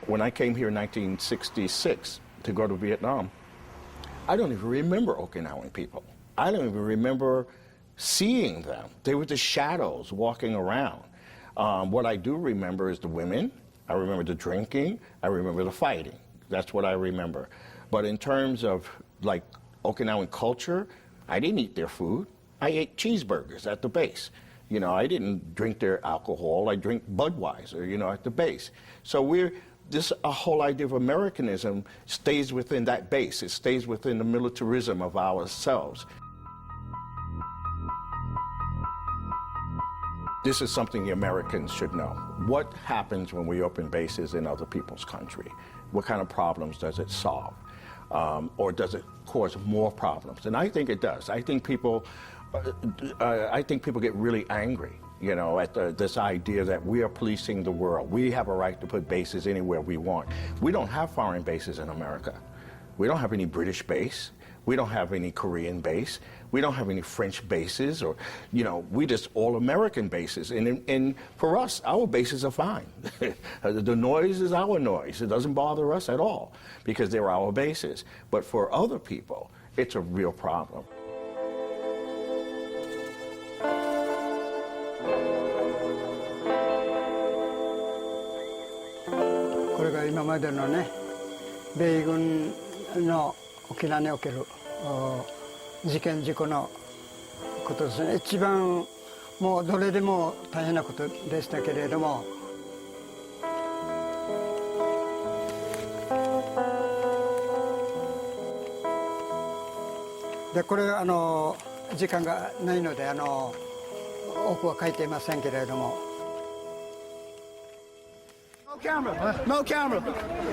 When I came here in 1966 to go to Vietnam, I don't even remember Okinawan people. I don't even remember seeing them. They were the shadows walking around. What I do remember is the women. I remember the drinking. I remember the fighting. That's what I remember. But in terms of like Okinawan culture, I didn't eat their food. I ate cheeseburgers at the base. You know, I didn't drink their alcohol. I drink Budweiser, you know, at the base. So this whole idea of Americanism stays within that base. It stays within the militarism of ourselves. This is something the Americans should know. What happens when we open bases in other people's country? What kind of problems does it solve? Or does it cause more problems? And I think it does. I think people get really angry, you know, at this idea that we are policing the world. We have a right to put bases anywhere we want. We don't have foreign bases in America. We don't have any British base. We don't have any Korean base. We don't have any French bases, or, you know, we just all American bases. And for us, our bases are fine. The noise is our noise. It doesn't bother us at all because they're our bases. But for other people, it's a real problem. これが今までのね、米軍の沖縄における事件事故のことですね。一番もうどれでも大変なことでしたけれども、でこれ時間がないので多くは書いていませんけれども。No camera. No camera.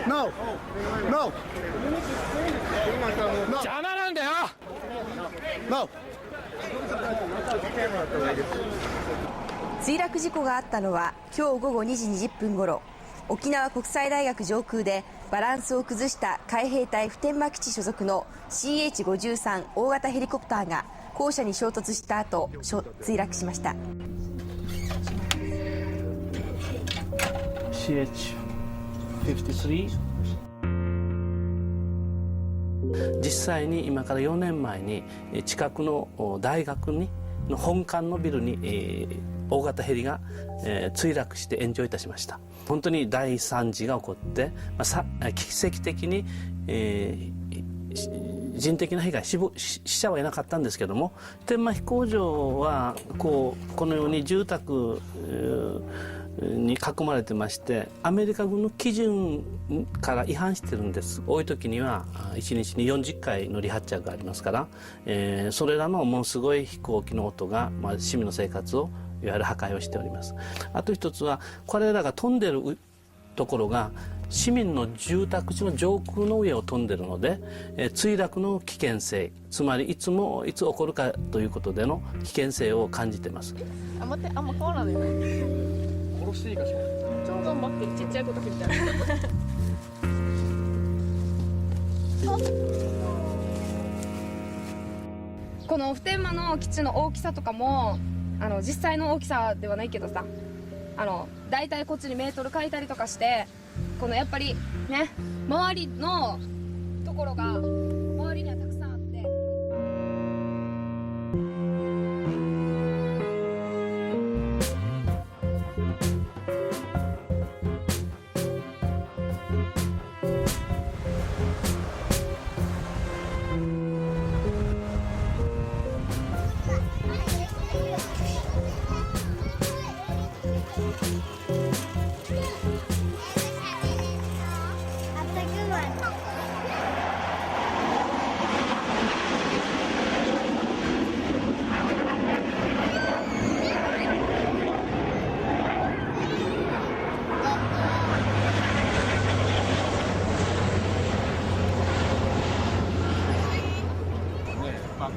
No. No. 邪魔なんだよ。No. 墜落事故があったのは今日午後2時20分ごろ、沖縄国際大学上空でバランスを崩した海兵隊普天間基地所属の CH-53 大型ヘリコプターが校舎に衝突した後墜落しました。CH-53 実際に今から4年前に近くの大学の本館のビルに大型ヘリが墜落して炎上いたしました。本当に大惨事が起こって、奇跡的に人的な被害、死者はいなかったんですけども、普天間飛行場はこのように住宅に囲まれてまして、アメリカ軍の基準から違反してるんです。多い時には1日に40回の離発着がありますから、それらのものすごい飛行機の音が、市民の生活をいわゆる破壊をしております。あと一つは、これらが飛んでるところが市民の住宅地の上空の上を飛んでるので、墜落の危険性、つまりいつ起こるかということでの危険性を感じています。待って、あんま変わらないよね。殺していいかしら。超頑張ってるちっちゃい子時みたいな。この普天間の基地の大きさとかも実際の大きさではないけどさ、大体こっちにメートル書いたりとかして、このやっぱりね、周りのところが周りにはたくさんあって。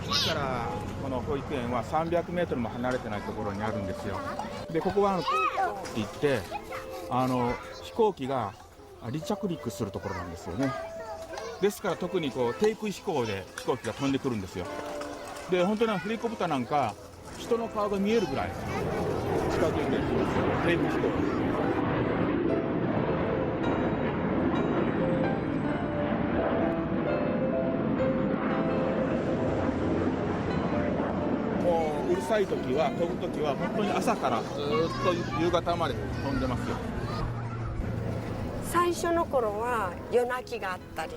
基地からこの保育園は300メートルも離れてないところにあるんですよ。でここはって言って飛行機が離着陸するところなんですよね。ですから特に低空飛行で飛行機が飛んでくるんですよ。で本当にヘリコプターなんか人の顔が見えるぐらい近づいてるんですよ、低空飛行。うるさい時は飛ぶ時は本当に朝からずっと夕方まで飛んでますよ。最初の頃は夜泣きがあったり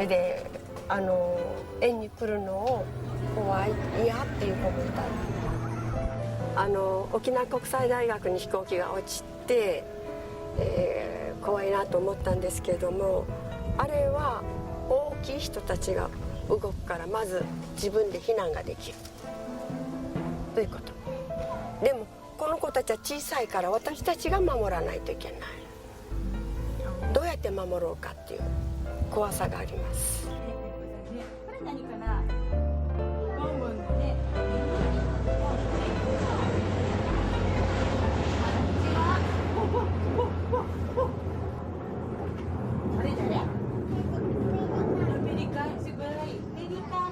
で、園に来るのを怖い、嫌っていう子もいたり、沖縄国際大学に飛行機が落ちて、怖いなと思ったんですけれども、あれは大きい人たちが動くからまず自分で避難ができるということ。でもこの子たちは小さいから私たちが守らないといけない。どうやって守ろうかっていう怖さがあります。これ何かな？ボンボンだね。あれ誰？ペリカン、すごい。ペリカン。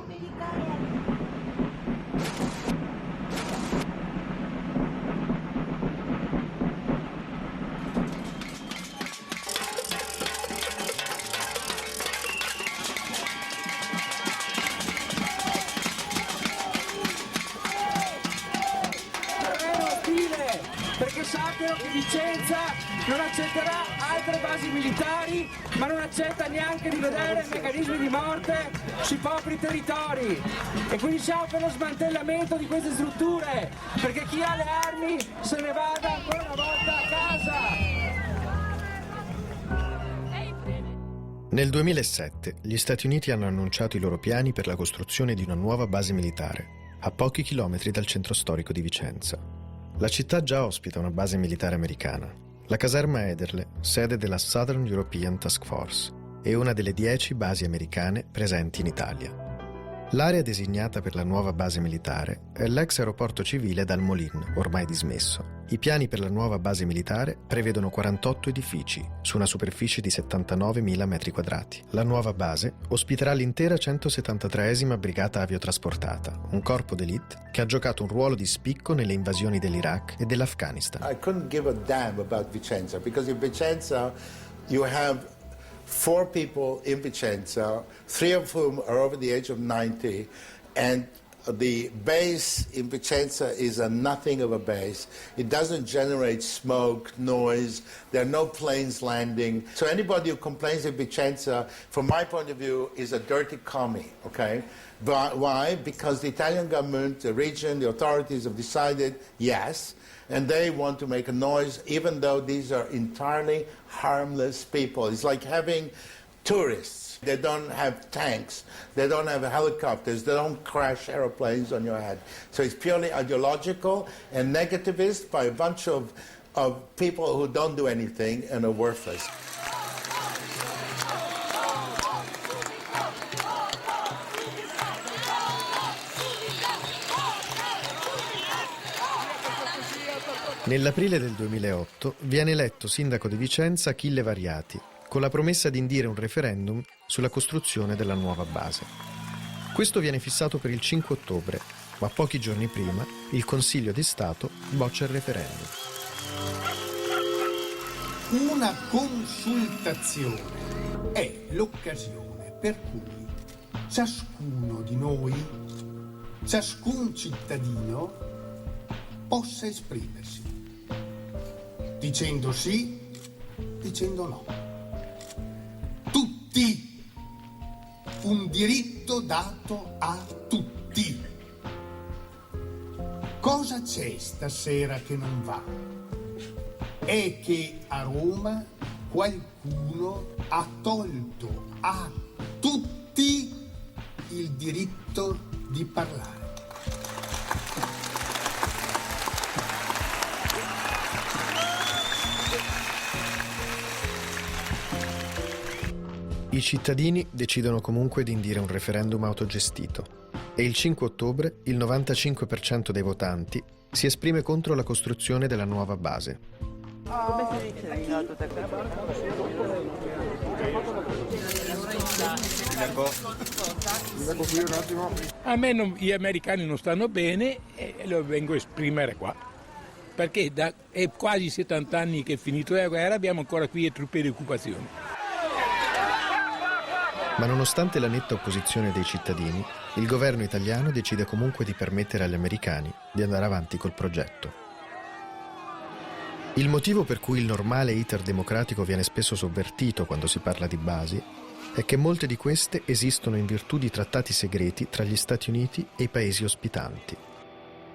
Perché sappiano che Vicenza non accetterà altre basi militari, ma non accetta neanche di vedere meccanismi di morte sui propri territori. E quindi siamo per lo smantellamento di queste strutture, perché chi ha le armi se ne vada ancora una volta a casa. Nel 2007 gli Stati Uniti hanno annunciato i loro piani per la costruzione di una nuova base militare a pochi chilometri dal centro storico di Vicenza. La città già ospita una base militare americana, la caserma Ederle, sede della Southern European Task Force, e una delle 10 basi americane presenti in Italia. L'area designata per la nuova base militare è l'ex aeroporto civile Dal Molin, ormai dismesso. I piani per la nuova base militare prevedono 48 edifici su una superficie di 79.000 metri quadrati. La nuova base ospiterà l'intera 173esima Brigata Aviotrasportata, un corpo d'élite che ha giocato un ruolo di spicco nelle invasioni dell'Iraq e dell'Afghanistan. I couldn't give a damn about Vicenza, because in Vicenza you have 4 people in Vicenza, 3 of whom are over the age of 90, and the base in Vicenza is nothing of a base. It doesn't generate smoke, noise. There are no planes landing. So anybody who complains of Vicenza, from my point of view, is a dirty commie, okay? But why? Because the Italian government, the region, the authorities have decided, yes, and they want to make a noise, even though these are entirely harmless people. It's like having tourists. They don't have tanks, they don't have helicopters, they don't crash aeroplanes on your head. So it's purely ideological and negativist by a bunch of people who don't do anything and are worthless. Nell'aprile del 2008 viene eletto sindaco di Vicenza Achille Variati, con la promessa di indire un referendum sulla costruzione della nuova base. Questo viene fissato per il 5 ottobre, ma pochi giorni prima il Consiglio di Stato boccia il referendum. Una consultazione è l'occasione per cui ciascuno di noi, ciascun cittadino, possa esprimersi, dicendo sì, dicendo no. Tutti, un diritto dato a tutti. Cosa c'è stasera che non va? È che a Roma qualcuno ha tolto a tutti il diritto di parlare. I cittadini decidono comunque di indire un referendum autogestito e il 5 ottobre il 95% dei votanti si esprime contro la costruzione della nuova base. A me gli americani non stanno bene e lo vengo a esprimere qua, perché è quasi 70 anni che è finito la guerra, abbiamo ancora qui le truppe di occupazione. Ma nonostante la netta opposizione dei cittadini, il governo italiano decide comunque di permettere agli americani di andare avanti col progetto. Il motivo per cui il normale iter democratico viene spesso sovvertito quando si parla di basi è che molte di queste esistono in virtù di trattati segreti tra gli Stati Uniti e i paesi ospitanti.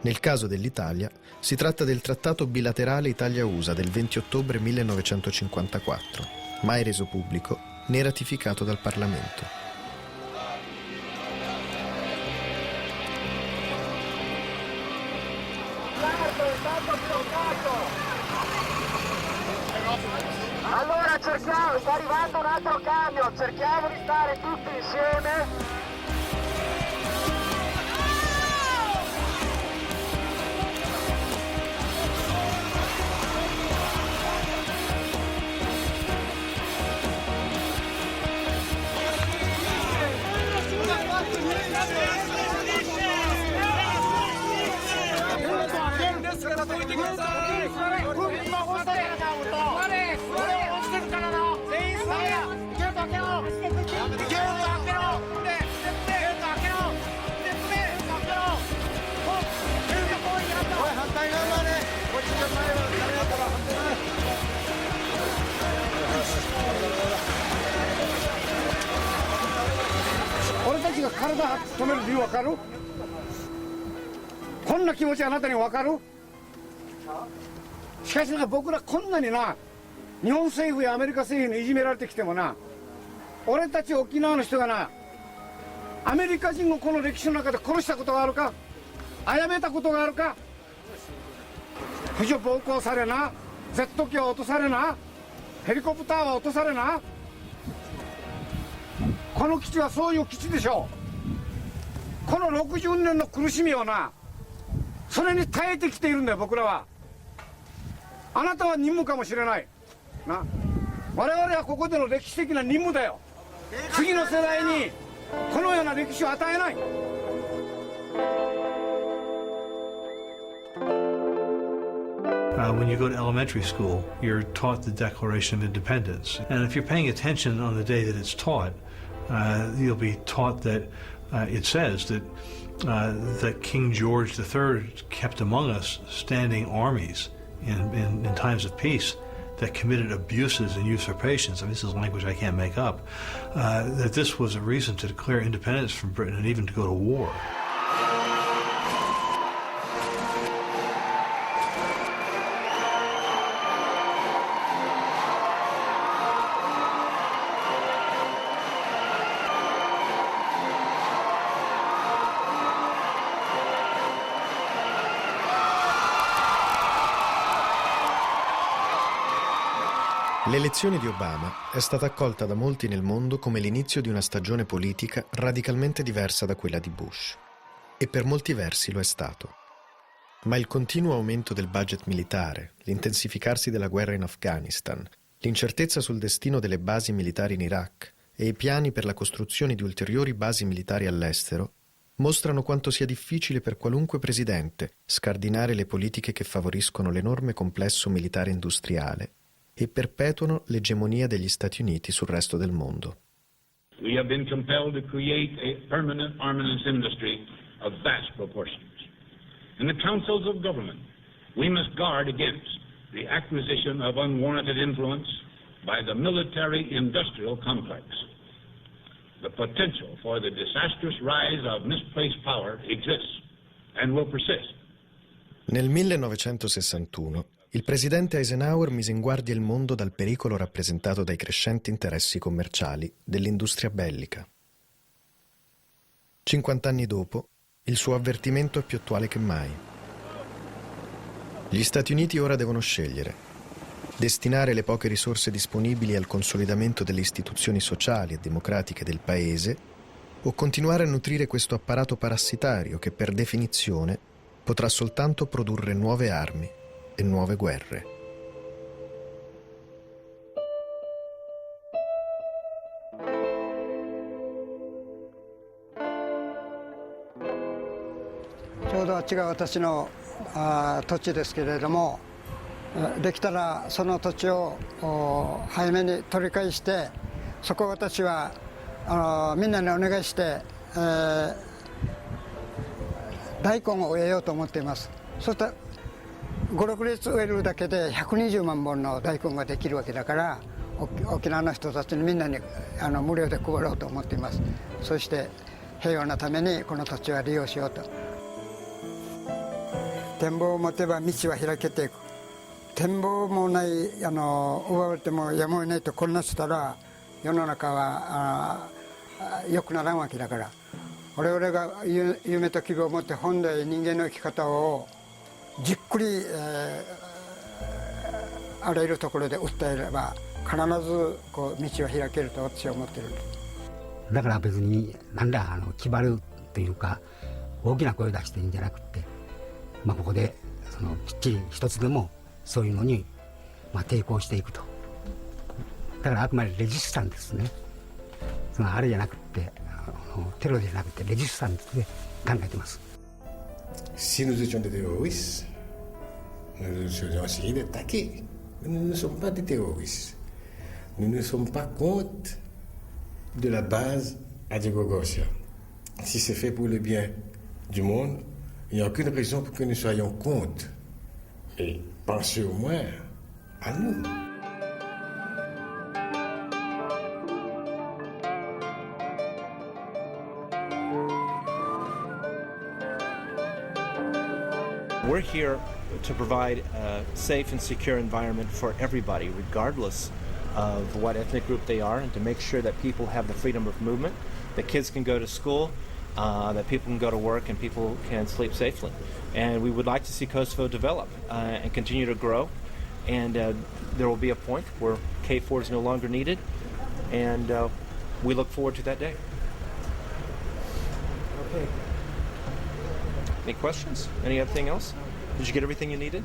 Nel caso dell'Italia si tratta del trattato bilaterale Italia-USA del 20 ottobre 1954, mai reso pubblico né ratificato dal Parlamento. Allora cerchiamo, sta arrivando un altro camion, cerchiamo di stare tutti insieme.俺たちが体止める理由分かる？こんな気持ちあなたに分かる？しかしな、僕らこんなにな、日本政府やアメリカ政府にいじめられてきてもな、俺たち沖縄の人がな、アメリカ人をこの歴史の中で殺したことがあるか、殺めたことがあるか、駆除暴行されな、ジェット機は落とされな、ヘリコプターは落とされな、この基地はそういう基地でしょう。この60年の苦しみをな、それに耐えてきているんだよ、僕らは。あなたは任務かもしれないな、我々はここでの歴史的な任務だよ。次の世代にこのような歴史を与えない。When you go to elementary school, you're taught the Declaration of Independence. And if you're paying attention on the day that it's taught, you'll be taught that it says that King George III kept among us standing armies in times of peace that committed abuses and usurpations. I mean, this is language I can't make up. That this was a reason to declare independence from Britain and even to go to war. L'elezione di Obama è stata accolta da molti nel mondo come l'inizio di una stagione politica radicalmente diversa da quella di Bush. E per molti versi lo è stato. Ma il continuo aumento del budget militare, l'intensificarsi della guerra in Afghanistan, l'incertezza sul destino delle basi militari in Iraq e i piani per la costruzione di ulteriori basi militari all'estero mostrano quanto sia difficile per qualunque presidente scardinare le politiche che favoriscono l'enorme complesso militare-industriale e perpetuano l'egemonia degli Stati Uniti sul resto del mondo. We have been compelled to create a permanent armaments industry of vast proportions. In the councils of government, we must guard against the acquisition of unwarranted influence by the military-industrial complex. The potential for the disastrous rise of misplaced power exists and will persist. Nel 1961 il presidente Eisenhower mise in guardia il mondo dal pericolo rappresentato dai crescenti interessi commerciali dell'industria bellica. 50 anni dopo, il suo avvertimento è più attuale che mai. Gli Stati Uniti ora devono scegliere: destinare le poche risorse disponibili al consolidamento delle istituzioni sociali e democratiche del paese o continuare a nutrire questo apparato parassitario che per definizione potrà soltanto produrre nuove armi e nuove guerre.ちょうどあっちが私の土地ですけれども、できたらその土地を早めに取り返して、そこを私はみんなにお願いして、大根を植えようと思っています。そうしたら5、6列植えるだけで120万本の大根ができるわけだから、沖縄の人たちにみんなに無料で配ろうと思っています。そして平和のためにこの土地は利用しようと。展望を持てば道は開けていく。展望もない奪われてもやむを得ないとこんなしたら世の中は良くならんわけだから、我々が夢と希望を持って本来人間の生き方をじっくり、あらゆるところで訴えれば必ずこう道は開けると私は思っている。だから別に何ら気張るというか大きな声を出していいんじゃなくて、ここできっちり一つでもそういうのに抵抗していくと。だからあくまでレジスタンスですね。あれじゃなくてテロじゃなくてレジスタンスで考えてます。Si nous étions des terroristes, nous serions essayés d'attaquer. Nous ne sommes pas des terroristes. Nous ne sommes pas contre de la base à Diego Garcia. Si c'est fait pour le bien du monde, il n'y a aucune raison pour que nous soyons contre. Et pensez au moins à nous. We're here to provide a safe and secure environment for everybody, regardless of what ethnic group they are, and to make sure that people have the freedom of movement, that kids can go to school, that people can go to work, and people can sleep safely. And we would like to see Kosovo develop and continue to grow. And there will be a point where K4 is no longer needed, and we look forward to that day. Okay. Any questions? Anything else? Did you get everything you needed?